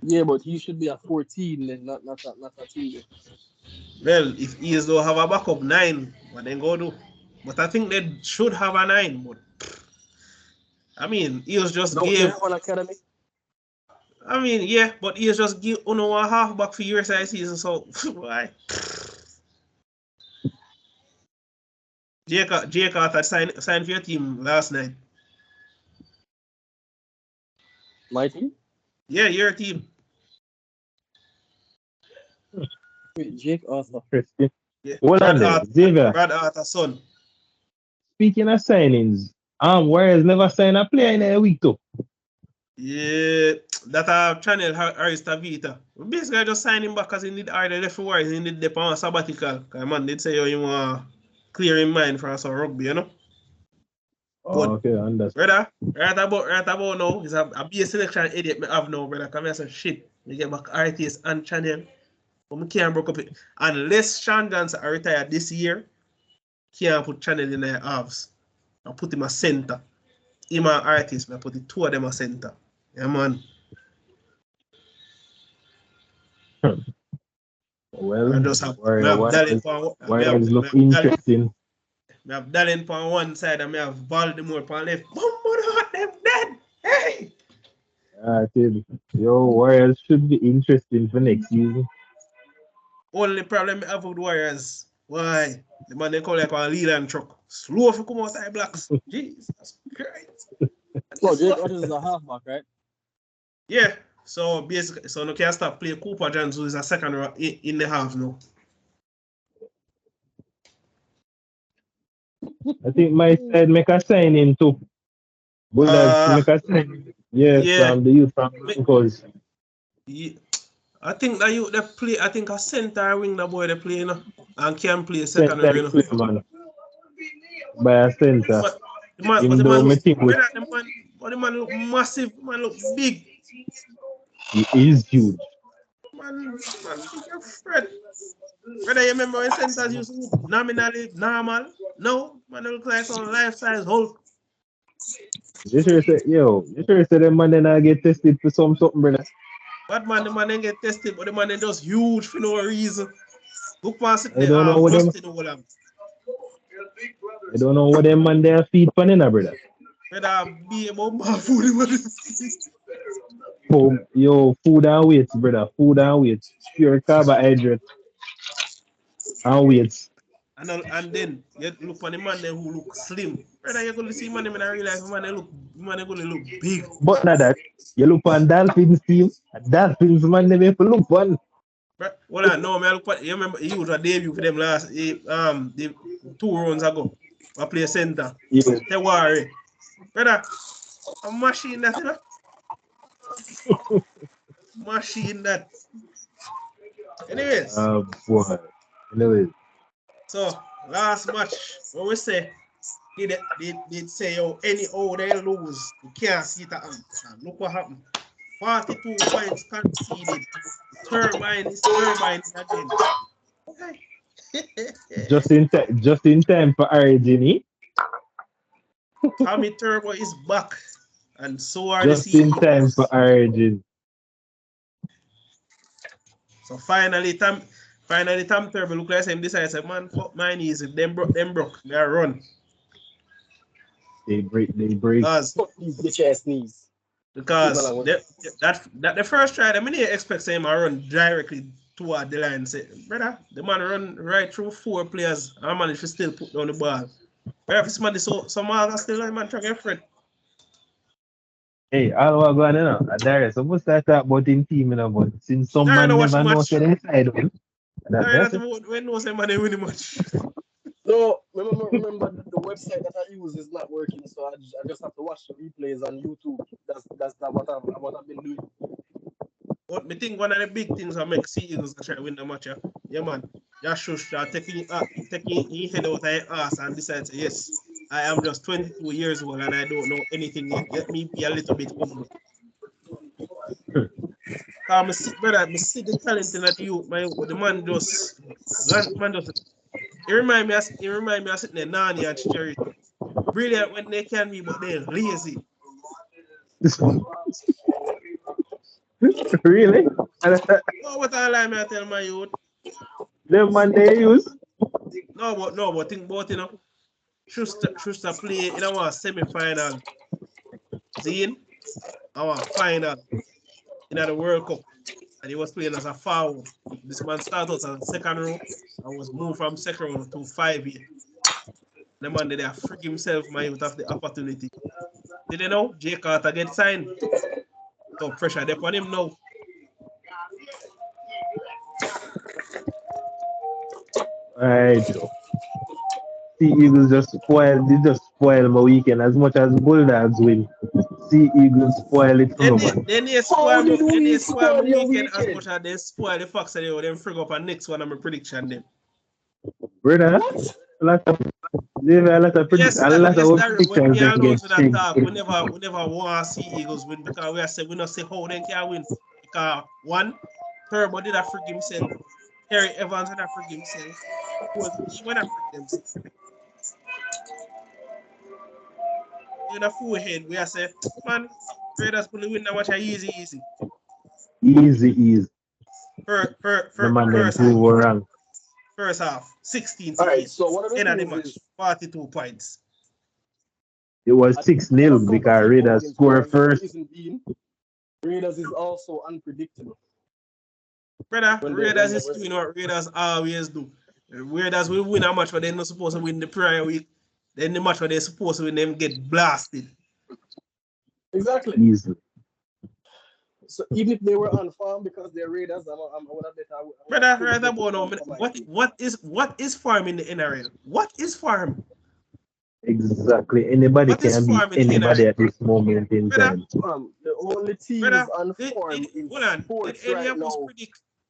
Yeah, but he should be a 14 then, not a 2. Well, if he don't have a backup 9, what then go do? But I think they should have a 9. But I mean, he was just They have an academy. I mean, yeah, but he just give Uno a halfback for USI season, so why? Jake Arthur signed for your team last night. My team? Yeah, your team. Wait, Jake Arthur. Yeah. Hold on there, Xavier. Brad Arthur's son. Speaking of signings, Warriors never signed a player in a week too. Yeah, that channel Harris Tevita. We basically just signed him back because he need either left for Warriors, he need the on sabbatical. Because man did say you want clear in mind for some rugby, you know. Oh, okay, I understand. Right about now, is a BA selection idiot me have now, brother. Come here, say shit. We get back RTS and channel. But we can't break up it. Unless Sean Johnson retired this year, can't put channel in their halves. I put him a center. Him and RTS, I put the two of them a center. Yeah, man. Well, I just have Warriors look interesting. I have Dallin on one side and I have Baltimore on left. Them dead. Hey! I tell you, your Warriors should be interesting for next season. Only problem I have with Warriors. Why? The man they call like a Leland truck. Slow for come out of blocks. Jesus Christ. So Jake Rodgers is a halfback, right? Yeah. So basically, so no can stop playing Cooper Jones, who is a second row in the half now. I think my side make a signing too. Bulldogs make a signing. Yes, yeah. From the youth from because yeah. I think that you they play. I think a center wing the boy they play, you know, and can play second row, you know. play, man. By a center. But the man look massive. The man look big. He is huge. Man, big Fred. Whether you remember when centers used to look nominally normal? No, man look like some life-size Hulk. You sure say the man then I get tested for something, brother? But man, the man then get tested, but the man then just huge for no reason. Look past it I don't know what them. I don't know what them man their feet pan in, brother. Whether be about my food, food and weights, brother. Food and weights. Pure carbohydrate and weights. And then you look for the man then who look slim. Brother, you're gonna see man in real life, man gonna look big. But not that. You look on Dolphins team. Dolphins man they make look one. Well, I know, man. You remember he was a debut for them the 2 rounds ago. I play center. Yeah. They worry. Brother, a machine that, you know? Machine that. Anyways. Boy. Anyways. So, last match, what we say, they say, yo, any they lose, you can't see that. And look what happened. 42 points conceded. Turbine again. Just in time for Origin. Tommy Turbo is back, and so are just the CEOs. In time for Origin. So finally, Tom Turbo look like him decides, man, fuck my knees. If them broke, they run. They break. Because the chest knees. Because that the first try, I mean, they expect him to run directly toward the line. Say, brother, the man run right through 4 players and managed to still put down the ball. But if this man is so man still like man trying to get friend. Hey, all what going on now? Dario, supposed to talk about in team, you know, but since some man never know say they side one. When was the man win the match? No, remember the website that I use is not working, so I just have to watch the replays on YouTube. That's what I've been doing. But I think one of the big things that make CEOs try to win the match, yeah man, Josh Addo taking his head out of his ass and decides, yes, I am just 22 years old and I don't know anything yet. Let me be a little bit humble. I see the talent in that youth, the man just he remind me of sitting there Nani and Cherry. Brilliant when they can be, but they're lazy. Really? Oh, what I like me I tell my youth. Them man they use? No, but think about, you know, Schuster play in our semi-final. See, our final in the World Cup. And he was playing as a foul. This man started as a second row and was moved from second row to 5 years. The man did freak himself, man, without the opportunity. Did you know? Jay Carter get signed. So pressure they on him now. Alright. Sea Eagles just spoil my weekend as much as Bulldogs win. Sea Eagles spoil it for me. Then they spoil my weekend as much as they spoil the Fox and they frig up and next one of my prediction them. Brother, a lot of predictions when we get never want to see Eagles win because we are saying we not say how they can win. Because one, Turbo did a frig himself. Terry Evans had a frig himself. When I frig themselves. In a full head, we are saying, man, Raiders will win that much easy. Easy. First half, 16 All right, so what are end the of the match, 42 points. It was 6-0 because Raiders scored first. Raiders is also unpredictable. Brother, Raiders is doing what Raiders always do. Raiders will win a match but they're not supposed to win the prior week. Then the match where they're supposed to win, them get blasted. Exactly. Easily. So even if they were on farm because they're Raiders, I'm gonna bet. What is farm in the NRL? What is farm? Exactly. Anybody can beat anybody at this moment in time. The only team is on form in sports right now.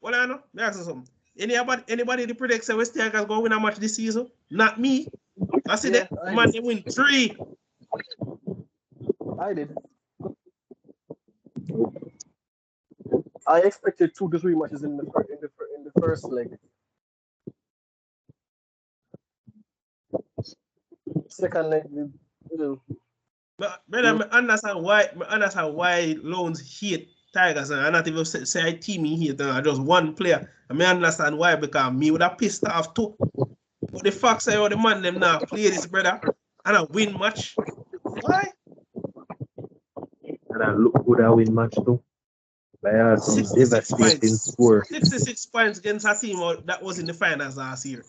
Hold on, let me ask you something. Anybody that predicts that West Tigers going to win a match this season? Not me. I said that man, they win 3. I did. I expected 2 to 3 matches in the first leg. Second leg, Brother, I understand why Loans hate Tigers and I not even say I team in here, just one player. I may understand why because me would have pissed off too. But the fact say the man them now play this, brother, and I win match. Why? And I look good at win match too. By some devastating score. 66 points against a team that was in the finals last year.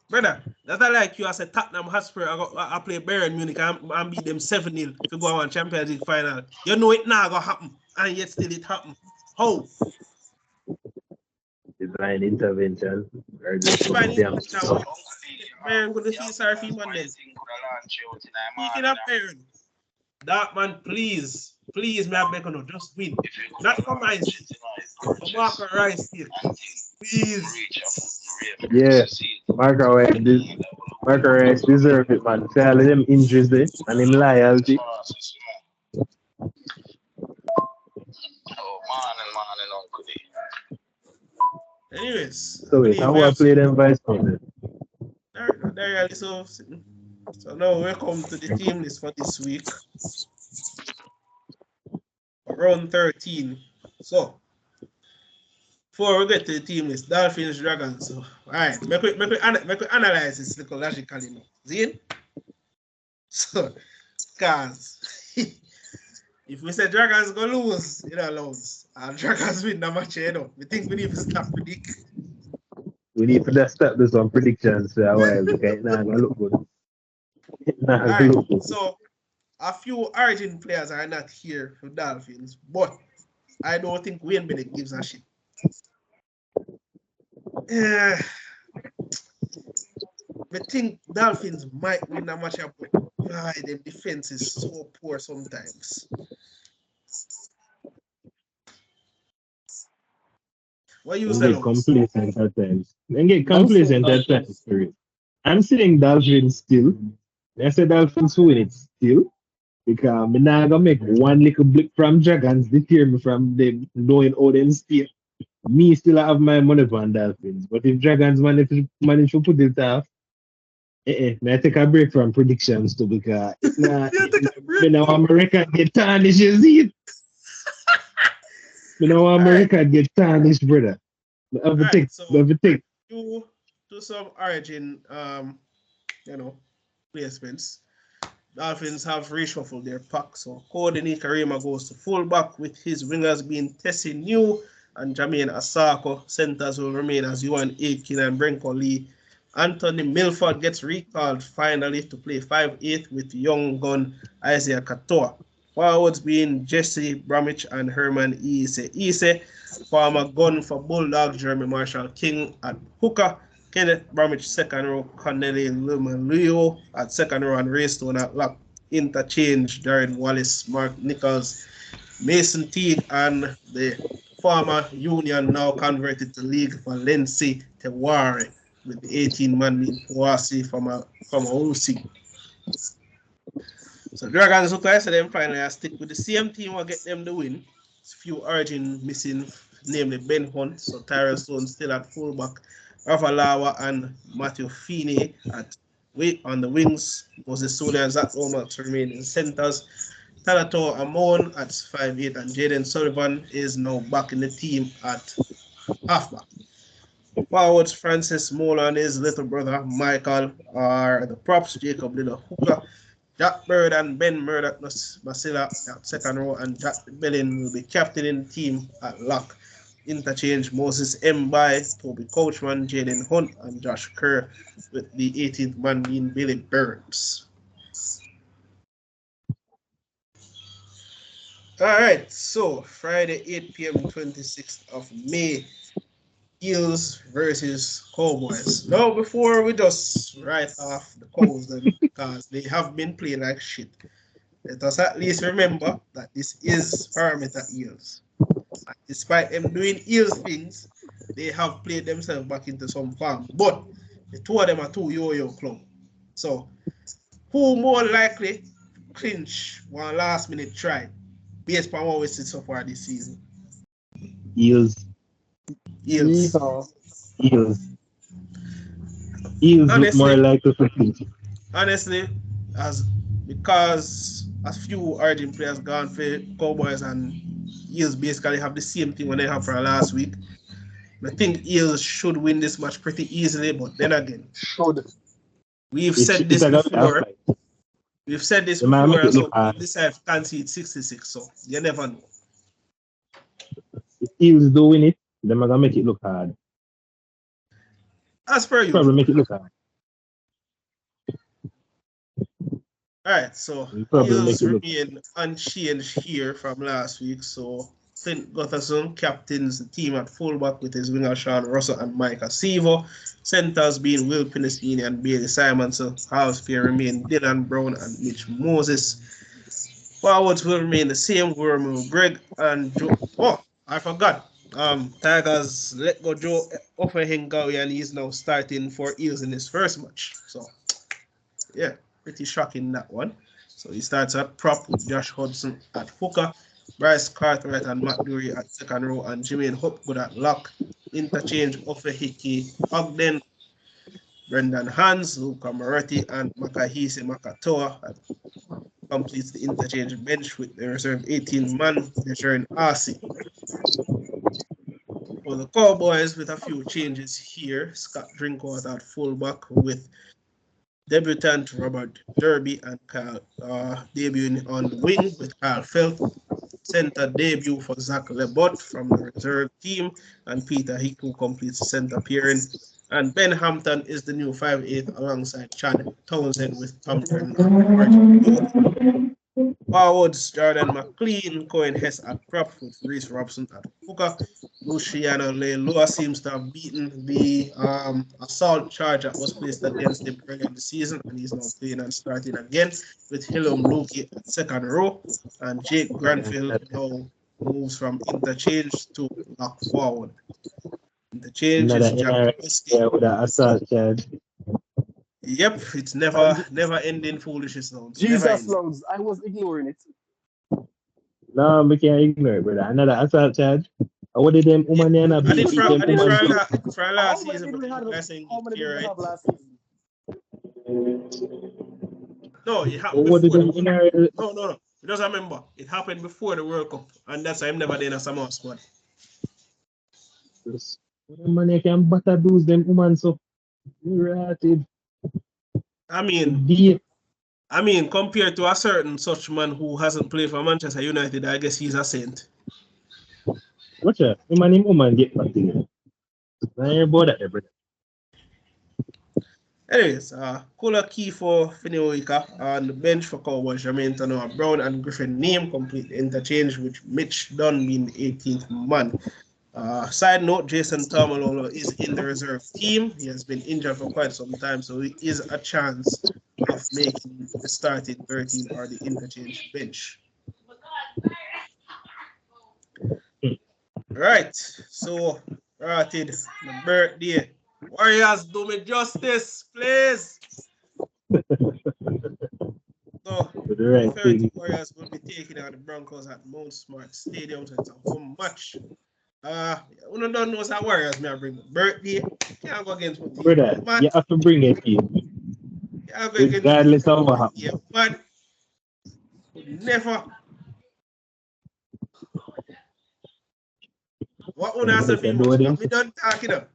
Brother, that's not like you as a Tottenham Hotspur. I play Bayern Munich and beat them 7-0 to go on Champions League final. You know it now gonna happen, and yet still it happen. How? Divine intervention. Divine intervention. Bayern gonna feel sorry for him and then. Speaking of Bayern, that man, please, may I beg you, just win. Not for mine. For Marco Rice here. Please. Yeah, Marco Rice deserve it, man. For all of them injuries there and him loyalty. Anyways. So wait, how I play them vice president? So now welcome to the team list for this week. Round 13. So before we get to the team list, Dolphins, Dragons. So, all right, make we analyze this logically now. See? So, guys, if we say Dragons go lose, it allows. And Dragons win the match, we think we need to stop predict. We need to stop this on predictions for a while because it's not going to look good. So, a few Origin players are not here for Dolphins, but I don't think Wayne Bennett gives a shit. I think Dolphins might win a match, but their defense is so poor sometimes. What you say? Complacent at times. Then get complacent at times. I'm saying Dolphins still. I said Dolphins win it still. Because I'm not going to make one little blip from Dragons this year from them knowing how them stay. Me still have my money on Dolphins. But if Dragons manage to put it off, may I take a break from predictions too because America get tarnished, you see it? America get tarnished, brother. Take. To some Origin, placements. Dolphins have reshuffled their pack. So Cody Karima goes to fullback with his wingers being Tessie New and Jermaine Asako. Centers will remain as Yuan Aitken and Brenko Lee. Anthony Milford gets recalled finally to play 5'8" with young gun Isaiah Katoa. Forwards being Jesse Bramich and Herman Ise. Former gun for Bulldogs, Jeremy Marshall King at hooker. Kenneth Bromwich second row, Connelly Leo at second row, and Raystone at lock. Interchange, Darren Wallace, Mark Nichols, Mason Teague, and the former Union, now converted to League, Valenci Teware, with the 18-man being Powasi from Urusi. So Dragons look like them finally stick with the same team will get them the win. It's few urgent missing, namely Ben Hunt, so Tyrell Stone still at fullback, Rafa Lawa and Matthew Feeney on the wings. Moses Sule and Zach Omer to remain in centers. Talato Amon at 5'8", and Jaden Sullivan is now back in the team at halfback. Forwards, Francis Mola and his little brother Michael are the props. Jacob Little Hooker, Jack Bird and Ben Murdoch Basila at second row, and Jack Bellin will be captaining the team at lock. Interchange, Moses Mbai, Toby Coachman, Jaden Hunt, and Josh Kerr, with the 18th man being Billy Burns. All right, so Friday, 8 p.m., 26th of May, Eels versus Cowboys. Now, before we just write off the Cows, because they have been playing like shit, let us at least remember that this is Parameter Eels. And despite them doing Eels things, they have played themselves back into some form. But the two of them are two yo-yo club. So, who more likely clinch one last-minute try based on what we see so far this season? Eels. Eels. Eels look more likely to clinch. Honestly, because a few urgent players gone for Cowboys, and Eels basically have the same thing when they have for last week. I think Eels should win this match pretty easily, but then again, we've said this before. We've said this before, and so this have conceded 66, so you never know. If Eels do win it, they're gonna make it look hard. As per you. Probably make it look hard. Alright, so Eels remain unchanged here from last week. So Clint Gutherson captains the team at fullback with his winger Sean Russell and Mike Acevo. Centers being Will Pinestini and Bailey Simon. So halves pair remain Dylan Brown and Mitch Moses. Forwards will remain the same. We'll remove Greg and Joe. Oh, I forgot. Tigers let go Joe Ofehingawi, and he's now starting for Eels in his first match. So yeah, pretty shocking that one. So he starts at prop with Josh Hudson at hooker, Bryce Cartwright and Matt Dury at second row, and Jermaine Hopgood at lock. Interchange Ofehiki Ogden, Brendan Hans, Luca Moretti, and Makahise Makatoa completes the interchange bench with the reserve 18-man Deshaun Arcee. For the Cowboys, with a few changes here, Scott Drinkwater at fullback with debutant Robert Derby and Kyle debuting on the wing with Kyle Felt. Center debut for Zach Lebot from the reserve team, and Peter Hiku completes the center pairing. And Ben Hampton is the new 5'8" alongside Chad Townsend with Thompson and Martin. Forwards, Jordan McLean, Cohen Hess at prop with Reese Robson at hooker. Luciano Leilua seems to have beaten the assault charge that was placed against him earlier in the season, and he's now playing and starting again with Hilum Luki at second row, and Jake Granfield now moves from interchange to lock forward. Interchange is Jack with an assault charge. Yep, it's never ending foolishness now. Jesus Lounds, I was ignoring it. No, we can't ignore it, brother. Another assault charge. What did them woman and I did for last season, but I think you're right. No, it happened before. No. Just remember, it happened before the World Cup, and that's why I'm never in a summer squad. Man, you can butter those them woman so rated. I mean, compared to a certain such man who hasn't played for Manchester United, I guess he's a saint. Watch out, woman get back to you. I ain't about that, brother. Anyways, Kula Key for Finewika on the bench for Cowboys, Jermaine Tanoa Brown and Griffin Name complete the interchange with Mitch Dunn being the 18th man. Side note, Jason Tamalolo is in the reserve team. He has been injured for quite some time, so he is a chance of making the starting 13 or the interchange bench. Right, so rated the birthday. Warriors, do me justice, please. So, the 30 Warriors will be taking out the Broncos at Mount Smart Stadium, so it's a home match. We don't know that Warriors may bring birthday. Can't go against what brother, man. you have to bring it in. Regardless of what happens. Yeah, but never. What one has to be much? We don't talk it up.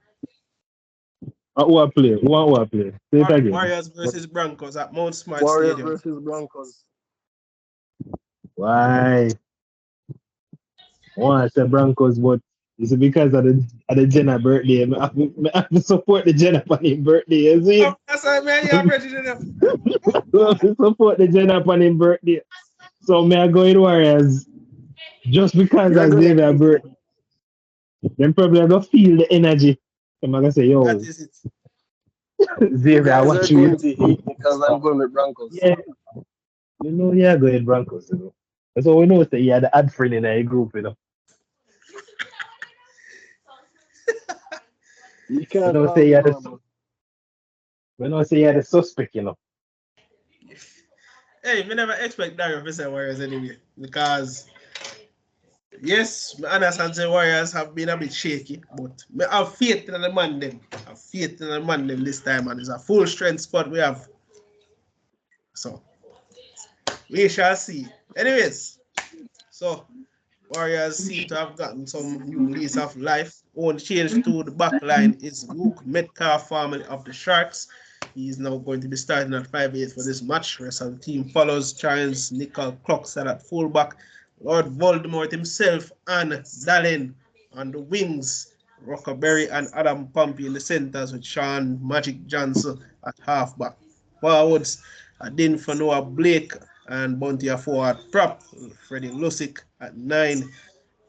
Who are play? Who are play? Say it again. Warriors versus Broncos at Mount Smart Warriors Stadium. Versus Broncos. Why? I say Broncos, but it's because of the Jenna birthday. I have to support the Jenna on his birthday. You see? That's why man, you're prejudice. Support the Jenna on his birthday. So me I go in Warriors just because of Xavier birthday. Then probably I go feel the energy. So I'm gonna say, yo, that is it. Xavier, I watch you. Because I'm going with Broncos. Yeah. You know, you're going Broncos, you know. That's all we know is that you had the ad friend in a group, you know. You can't say you had the suspect, you know. Hey, we never expect Dario to say Warriors anyway. Because yes, I understand the Warriors have been a bit shaky, but I have faith in the man them. I have faith in the man them this time, and it's a full strength squad we have. So we shall see. Anyways, so Warriors seem to have gotten some new lease of life. Only change to the back line is Luke Metcalf, formerly of the Sharks. He's now going to be starting at 5'8" for this match. Rest of the team follows Charles Nickel Clockset at fullback, Lord Voldemort himself, and Dallin on the wings, Rockaberry and Adam Pompey in the centers with Sean Magic Johnson at halfback. Forwards, Adin Fanoa Blake and Bounty forward prop, Freddie Lusick at 9.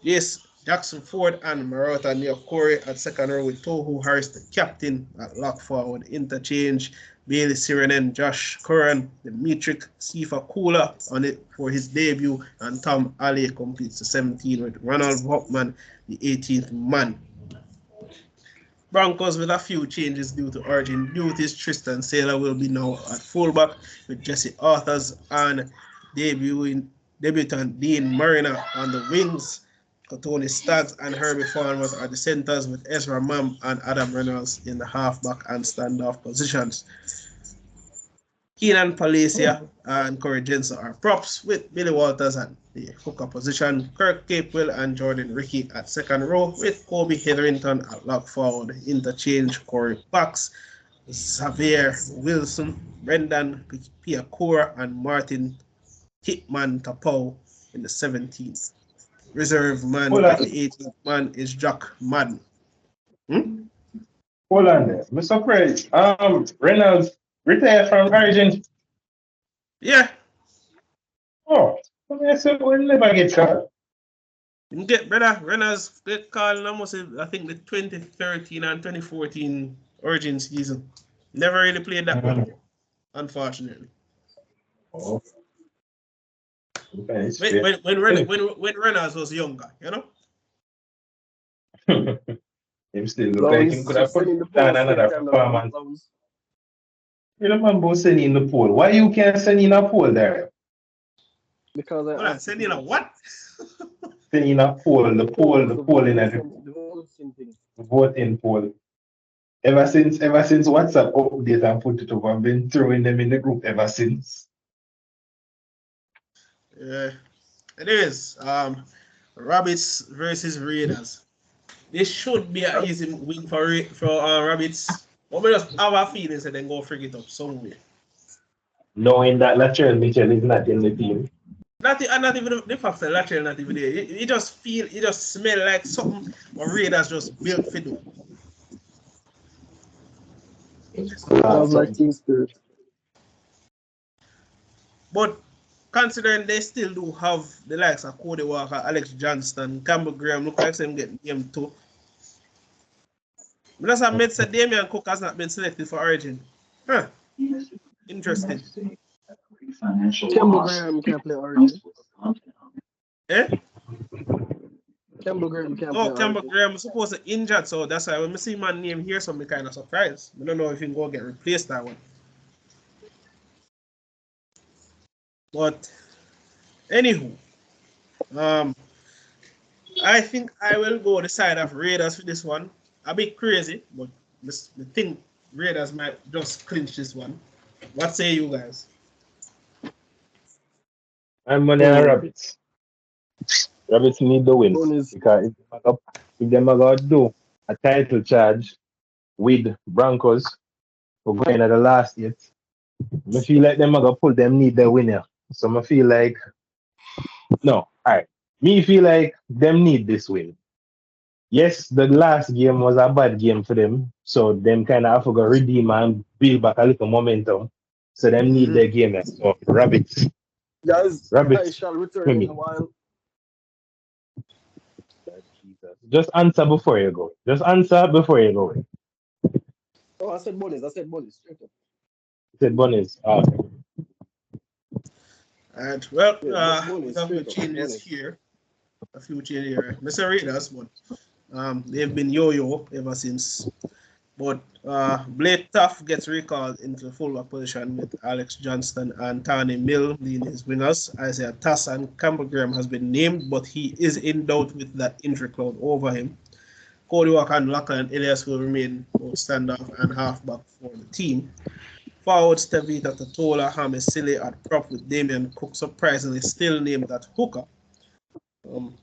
Yes, Jackson Ford and Marotta Niokore at second row with Tohu Harris, the captain, at lock forward. Interchange, Bailey Sirenen, Josh Curran, Dimitri Sifa Kula on it for his debut, and Tom Ali completes the 17 with Ronald Hoffman, the 18th man. Broncos with a few changes due to urgent duties. Tristan Saylor will be now at fullback with Jesse Arthurs and debutant Dean Mariner on the wings. Tony Staggs and Herbie Farmers are the centers with Ezra Mam and Adam Reynolds in the halfback and standoff positions. Keenan Palacia and Corey Jensen are props with Billy Walters at the hooker position, Kirk Capewell and Jordan Rickey at second row with Kobe Hetherington at lock forward. Interchange, Corey Pax, Xavier Wilson, Brendan Piakura and Martin Hitman Tapau in the 17th. Reserve man at the 18th man is Jack Madden. Hold on there. Mr. Praise. Reynolds retired from Origin. Yeah. Oh, I said we'll never get called. You get brother Reynolds get called almost I think the 2013 and 2014 Origin season. Never really played that one, unfortunately. Oh. When Reynolds was younger, you know? Him still look like him could have put down another performance. You know, man, both send in the poll. Why you can't send in a poll there? Because I send in a what? Send in a poll, the poll in a voting poll. Ever since WhatsApp update and put it up, I've been throwing them in the group ever since. Yeah, it is. Rabbits versus Raiders. This should be an easy win for Rabbits. But we just have a feeling and then go frig it up somewhere. Knowing that Latrell Mitchell is not in the team. Not even the fact that Latrell not even there. You just smell like something or Raiders just built for do. Sounds like team spirit. But considering they still do have the likes of Cody Walker, Alex Johnston, Campbell Graham, look like them getting named too. But that's what made said Damian Cook has not been selected for Origin. Huh. Interesting. Campbell Graham can't play Origin. Eh? Campbell Graham can't play Oh, Campbell Origin. Graham was supposed to injured, so that's why when I see my name here, so I'm kind of surprised. I don't know if he can go get replaced that one. But anywho, I think I will go the side of Raiders for this one. A bit crazy, but I think Raiders might just clinch this one. What say you guys? I'm on the Rabbits. Rabbits need the win because if them are going to do a title charge with Broncos for going at the last 8, I feel like them are going to pull them need the winner. So I feel like me feel like them need this win. Yes, the last game was a bad game for them, so them kind of have to go redeem and build back a little momentum. So them need their game. So Rabbits. Guys, Rabbits. I shall return in a while. Just answer before you go. Just answer before you go. Oh, I said bonus. Straight up. You said bonus. And well, we bonus, have a few changes here. Mr. Raiders, but they've been yo-yo ever since. But Blake Tuff gets recalled into the fullback position with Alex Johnston and Tani Mill being his wingers. Isaiah Tass and Campbell Graham has been named, but he is in doubt with that injury cloud over him. Cody Walker and Lachlan Elias will remain both standoff and halfback for the team. Forwards Tevita Totola, Hamis Sile at prop with Damian Cook surprisingly still named at hooker.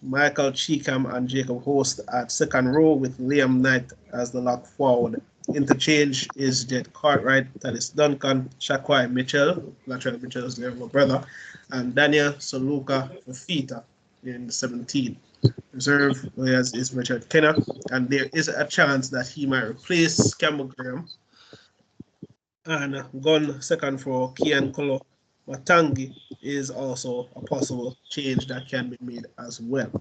Michael Cheekham and Jacob Host at second row with Liam Knight as the lock forward. Interchange is Jed Cartwright, Talis Duncan, Shaquai Mitchell, Latrell Mitchell's younger brother, and Daniel Soluka Fafita in 17. Reserve is Richard Kenner, and there is a chance that he might replace Campbell Graham. And gun second for Kian Kolo Matangi is also a possible change that can be made as well.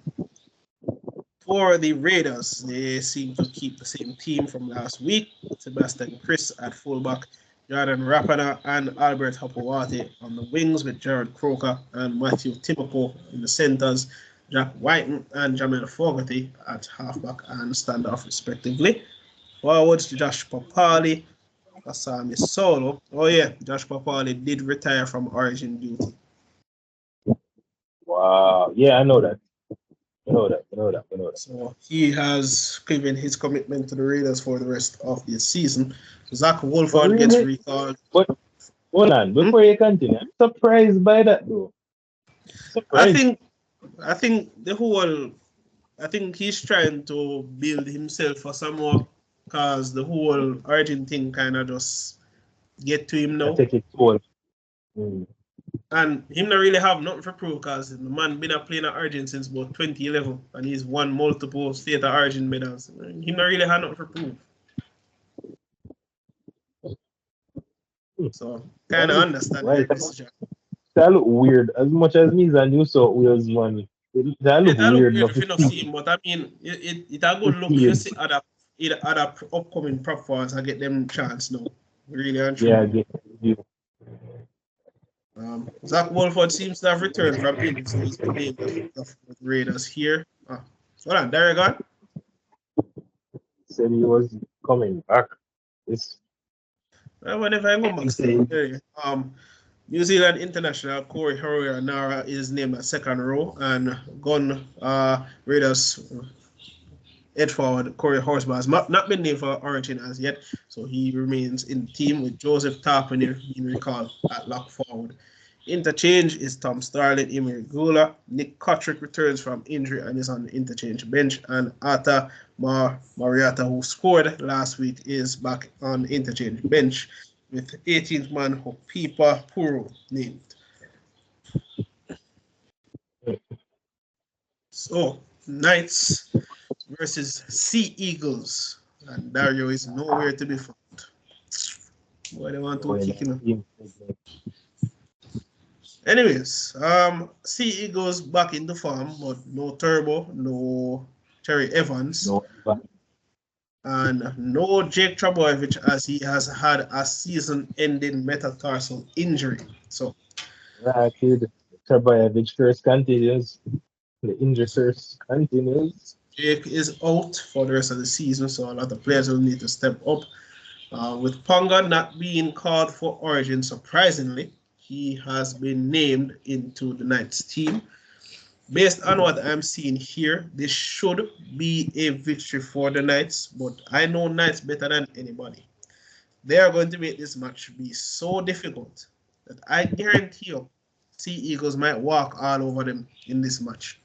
For the Raiders, they seem to keep the same team from last week. Sebastian Chris at fullback, Jordan Rapana and Albert Hapawati on the wings with Jared Croker and Matthew Timoko in the centers, Jack Whiten and Jamel Fogarty at halfback and standoff respectively. Forwards, Josh Papali, Asami Solo. Oh yeah, Josh Papali did retire from Origin duty. Wow. Yeah, I know that. I know that. So he has given his commitment to the Raiders for the rest of the season. Zach Wolford gets recalled. But hold on, before you continue, I'm surprised by that though. I think he's trying to build himself for some more, because the whole Origin thing kind of just get to him now. I take it toll. And him not really have nothing for prove, because the man been playing at Origin since about 2011 and he's won multiple state of Origin medals. He not really have nothing for prove. So kind of understand that decision. That look weird. As much as me and you saw Wales one. That look weird. If you not see him, but I mean it a good look if you see other upcoming prop fans and get them chance now. Really and true. Yeah, Zach Wolford seems to have returned from injury, so he's been named the Raiders here. Hold on, Dario gone? Said he was coming back. Whenever I go back, New Zealand international Corey Nara is named at second row, and gun Raiders edge forward Corey Horsburgh has not been named for Origin as yet, so he remains in the team with Joseph Tarpanier being recalled at lock forward. Interchange is Tom Starling, Emery Gula. Nick Kotrick returns from injury and is on the interchange bench, and Ata Mariata, who scored last week, is back on the interchange bench with 18th man Hopipa Puru named. So, Knights versus Sea Eagles, and Dario is nowhere to be found. Boy, they want to kick him. Anyways, CE goes back into form, but no Turbo, no Terry Evans, No, and no Jake Trebojevic, as he has had a season-ending metatarsal injury. So, kid, Trebojevic first continues. The injury first continues. Jake is out for the rest of the season, so a lot of players will need to step up. With Ponga not being called for Origin, surprisingly, he has been named into the Knights team. Based on what I'm seeing here, this should be a victory for the Knights, but I know Knights better than anybody. They are going to make this match be so difficult that I guarantee you, Sea Eagles might walk all over them in this match.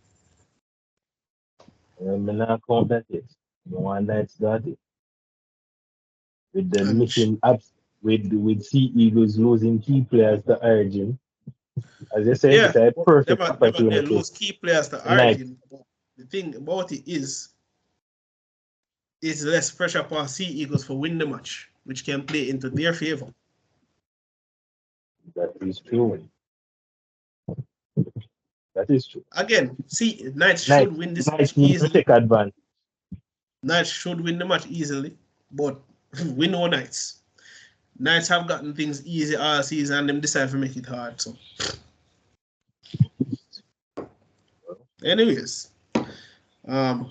I'm not count that yet. No one Knights got it. With the missing ups, with Sea Eagles losing key players to Origin. As you said, it's a perfect opportunity. They lose key players to Origin. The thing about it is less pressure upon Sea Eagles for win the match, which can play into their favor. That is true. That is true. Again, Knights should win this match easily. Take advantage. Knights should win the match easily, but we know Knights. Knights have gotten things easy all season and them decide to make it hard. So, anyways,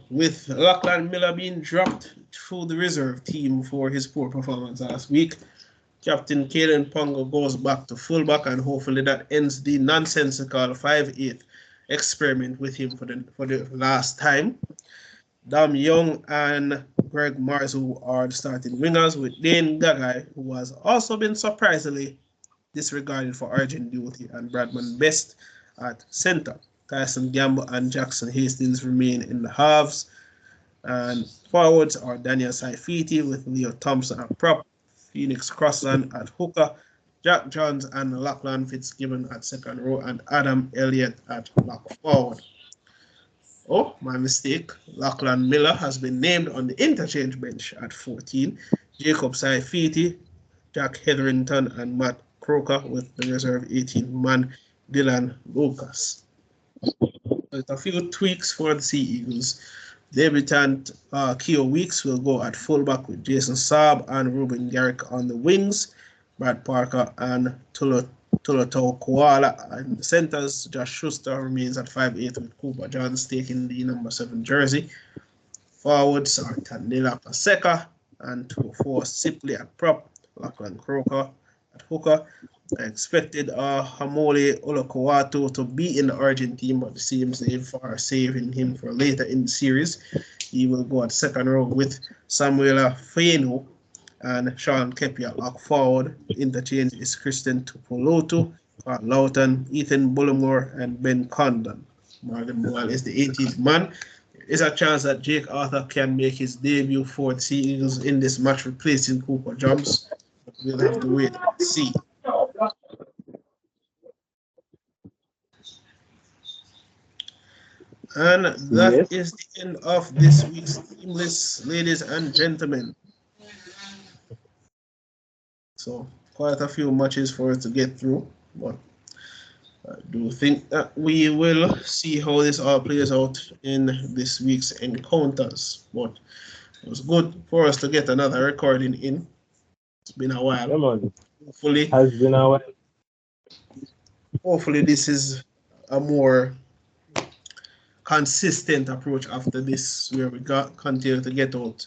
with Lachlan Miller being dropped through the reserve team for his poor performance last week, Captain Caden Ponga goes back to fullback, and hopefully that ends the nonsensical 5'8" experiment with him for the last time. Dam Young and Greg Marzu are the starting wingers, with Dane Gagai, who has also been surprisingly disregarded for Origin duty, and Bradman Best at center. Tyson Gamble and Jackson Hastings remain in the halves, and forwards are Daniel Saifiti with Leo Thompson at prop, Phoenix Crossland at hooker, Jack Johns and Lachlan Fitzgibbon at second row, and Adam Elliott at lock forward. Oh, my mistake. Lachlan Miller has been named on the interchange bench at 14. Jacob Saifiti, Jack Hetherington, and Matt Croker with the reserve 18-man Dylan Lucas. With a few tweaks for the Sea Eagles. Debutant Keo Weeks will go at fullback with Jason Saab and Ruben Garrick on the wings. Brad Parker and Toloto Koala and the centers. Josh Schuster remains at 5'8" with Cooper Johns taking the number 7 jersey. Forwards are Tandela Paseka and 2-4 Sipley at prop, Lachlan Croker at hooker. I expected Hamole Olokowato to be in the Origin team, but it seems they are saving him for later in the series. He will go at second row with Samuela Faino and Sean Kepi at lock forward. Interchange is Christian Tupolotu, Carl Lawton, Ethan Bullimore, and Ben Condon. Morgan Boyle is the 18th man. There is a chance that Jake Arthur can make his debut for the Sea Eagles in this match, replacing Cooper Jumps. But we'll have to wait and see. And that is the end of this week's team list, ladies and gentlemen. So quite a few matches for us to get through, but I do think that we will see how this all plays out in this week's encounters. But it was good for us to get another recording in. It's been a while. Come on. Hopefully, has been a while. Hopefully, this is a more consistent approach after this, where we continue to get out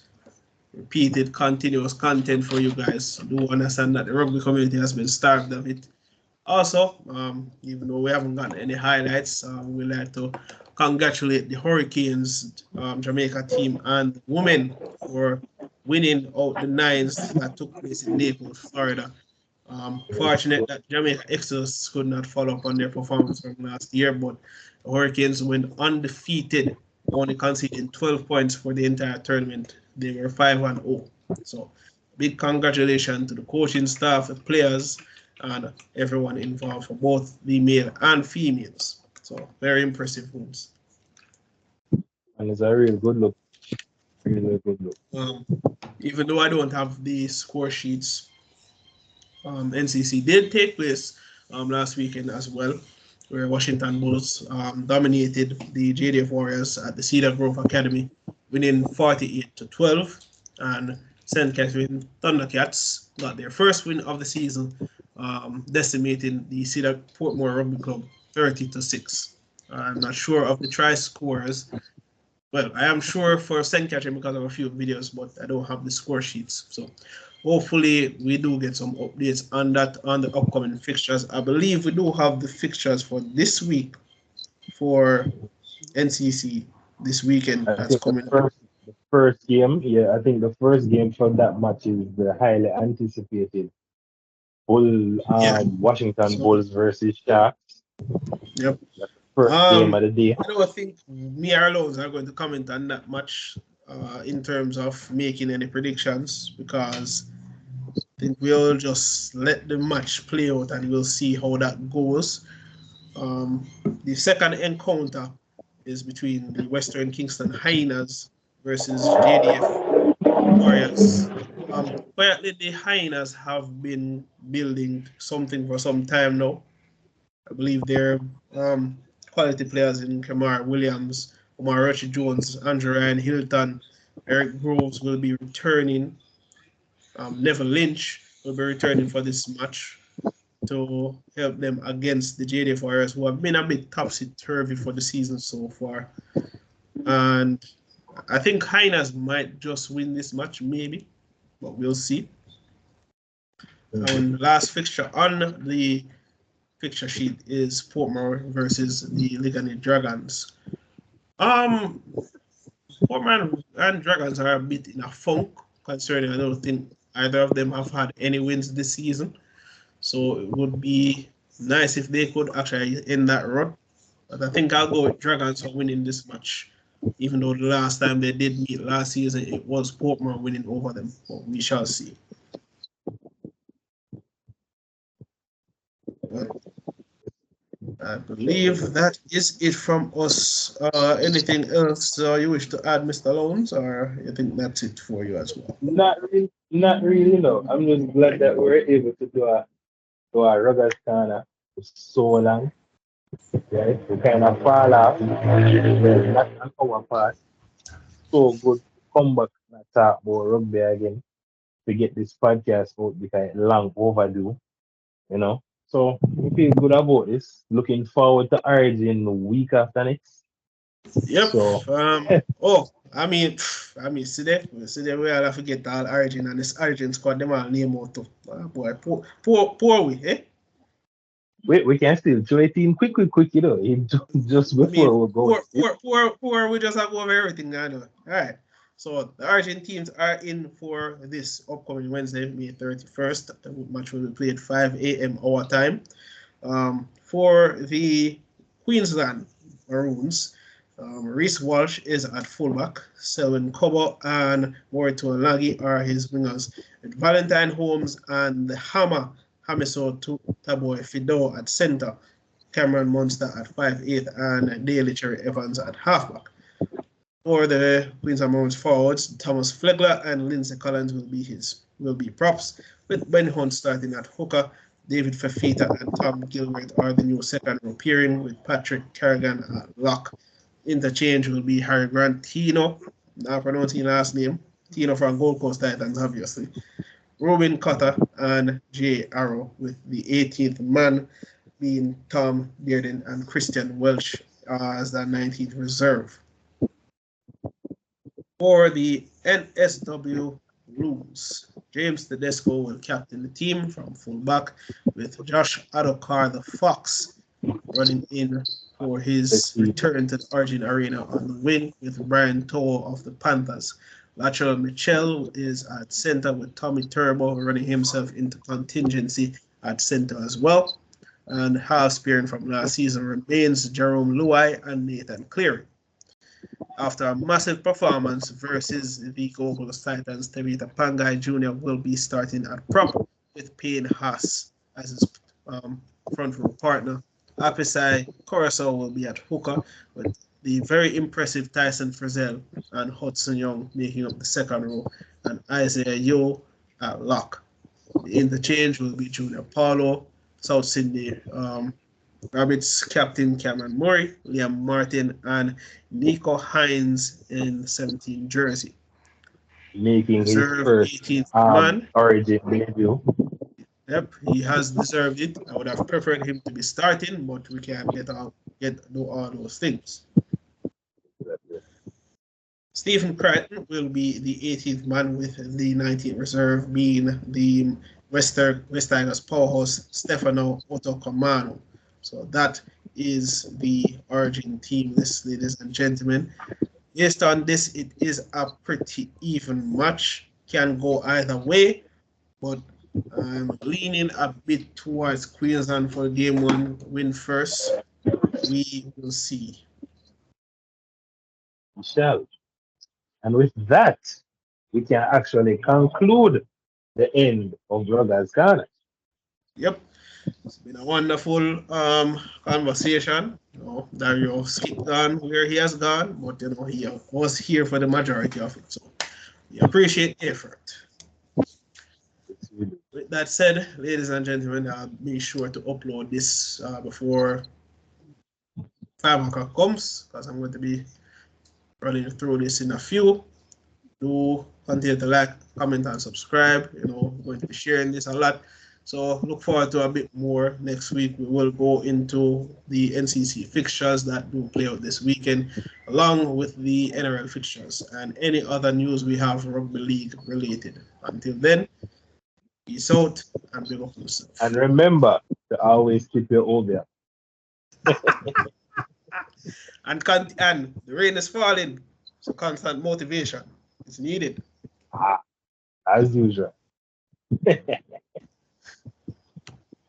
repeated, continuous content for you guys. Do understand that the rugby community has been starved of it. Also, even though we haven't gotten any highlights, we'd like to congratulate the Hurricanes Jamaica team and women for winning out the nines that took place in Naples, Florida. Fortunate that Jamaica Exodus could not follow up on their performance from last year, but the Hurricanes went undefeated, only conceding 12 points for the entire tournament. They were 5-0. So big congratulations to the coaching staff, the players, and everyone involved for both the male and females. So very impressive wins. And it's a real good look. Really good look. Even though I don't have the score sheets, NCC did take place last weekend as well, where Washington Bulls dominated the JDF Warriors at the Cedar Grove Academy, winning 48-12, and St. Catherine Thundercats got their first win of the season, decimating the Cedar Portmore Rugby Club 30-6. I'm not sure of the try scores. Well, I am sure for St. Catherine because of a few videos, but I don't have the score sheets. So hopefully we do get some updates on that on the upcoming fixtures. I believe we do have the fixtures for this week for NCC this weekend. That's coming up. The first game, yeah, I think the first game for that match is the highly anticipated Washington Bulls versus Sharks. Yep. That's the first game of the day. I don't think me or Lounds are going to comment on that much in terms of making any predictions, because I think we'll just let the match play out and we'll see how that goes. The second encounter is between the Western Kingston Hyenas versus JDF Warriors. Quietly, the Hyenas have been building something for some time now. I believe they're quality players in Kamar Williams, Omar Rochi Jones, Andrew Ryan Hilton, Eric Groves will be returning. Neville Lynch will be returning for this match to help them against the JDF Warriors, who have been a bit topsy-turvy for the season so far. And I think Hyenas might just win this match, maybe, but we'll see. And last fixture on the fixture sheet is Portmore versus the Ligani Dragons. Portmore and Dragons are a bit in a funk, concerning I don't think either of them have had any wins this season. So it would be nice if they could actually end that run. But I think I'll go with Dragons for winning this match, even though the last time they did meet last season, it was Portmore winning over them. But we shall see. I believe that is it from us. Anything else you wish to add, Mr. Lowndes, or you think that's it for you as well? Not really, no. I'm just glad that we're able to do a Ruggers corner for so long. Right? We kind of fall off. Not an hour past. So good come back and talk about rugby again to get this podcast out because it's long overdue, you know. So we feel good about this. Looking forward to Origin the week after next. Yep. So, I mean, see there, we all have to get all Origin and this Origin squad, them all name out too. Boy, poor we, eh? We can still show it in quick, you know, just before we go. Poor, we just have to go over everything, I know. All right. So the Origin teams are in for this upcoming Wednesday, May 31st. The match will be played 5 a.m. our time. For the Queensland Maroons, Reese Walsh is at fullback. Selwyn Cobo and Morito Lagi are his wingers. With Valentine Holmes and the Hammer Hamiso Taboy Fido at centre. Cameron Munster at 5'8" and Daly Cherry Evans at halfback. For the Queensland Maroons forwards, Thomas Flegler and Lindsay Collins will be props, with Ben Hunt starting at hooker. David Fafita and Tom Gilbert are the new second row pairing, with Patrick Kerrigan at lock. Interchange will be Harry Grant Tino, now pronouncing last name, Tino from Gold Coast Titans, obviously. Robin Cotter and Jay Arrow, with the 18th man being Tom Bearden and Christian Welch as the 19th reserve. For the NSW Blues, James Tedesco will captain the team from fullback, with Josh Addo Carr, the Fox, running in for his return to the Origin Arena on the wing, with Brian Toa of the Panthers. Latrell Mitchell is at center, with Tommy Turbo running himself into contingency at center as well. And half spearing from last season remains Jerome Luai and Nathan Cleary. After a massive performance versus the Gold Coast Titans, Tevita Pangai Jnr. will be starting at prop, with Payne Haas as his front row partner. Apisai Coruscant will be at hooker, with the very impressive Tyson Frizzell and Hudson Young making up the second row, and Isaiah Yo at lock. The interchange will be Junior Paulo, South Sydney. Rabbits captain Cameron Murray, Liam Martin, and Nico Hines in 17 jersey. Making his Reserve first 18th man. Origin debut. Yep, he has deserved it. I would have preferred him to be starting, but we can't do all those things. Stephen Crichton will be the 18th man, with the 19th reserve being the West Tigers powerhouse Stefano Otokomano. So that is the Origin team list, ladies and gentlemen. Based on this, it is a pretty even match. Can go either way, but I'm leaning a bit towards Queensland for game one win first. We will see. We shall. And with that, we can actually conclude the end of Ruggers Ghana. Yep. It's been a wonderful conversation. Dario skipped on where he has gone, but he was here for the majority of it. So we appreciate the effort. With that said, ladies and gentlemen, I'll be sure to upload this before 5 o'clock comes, because I'm going to be running through this in a few. Do continue to like, comment, and subscribe. Going to be sharing this a lot. So look forward to a bit more next week. We will go into the NCC fixtures that do play out this weekend, along with the NRL fixtures and any other news we have rugby league related. Until then, peace out and big up yourself. And remember to always keep your over. And the rain is falling, so constant motivation is needed. As usual.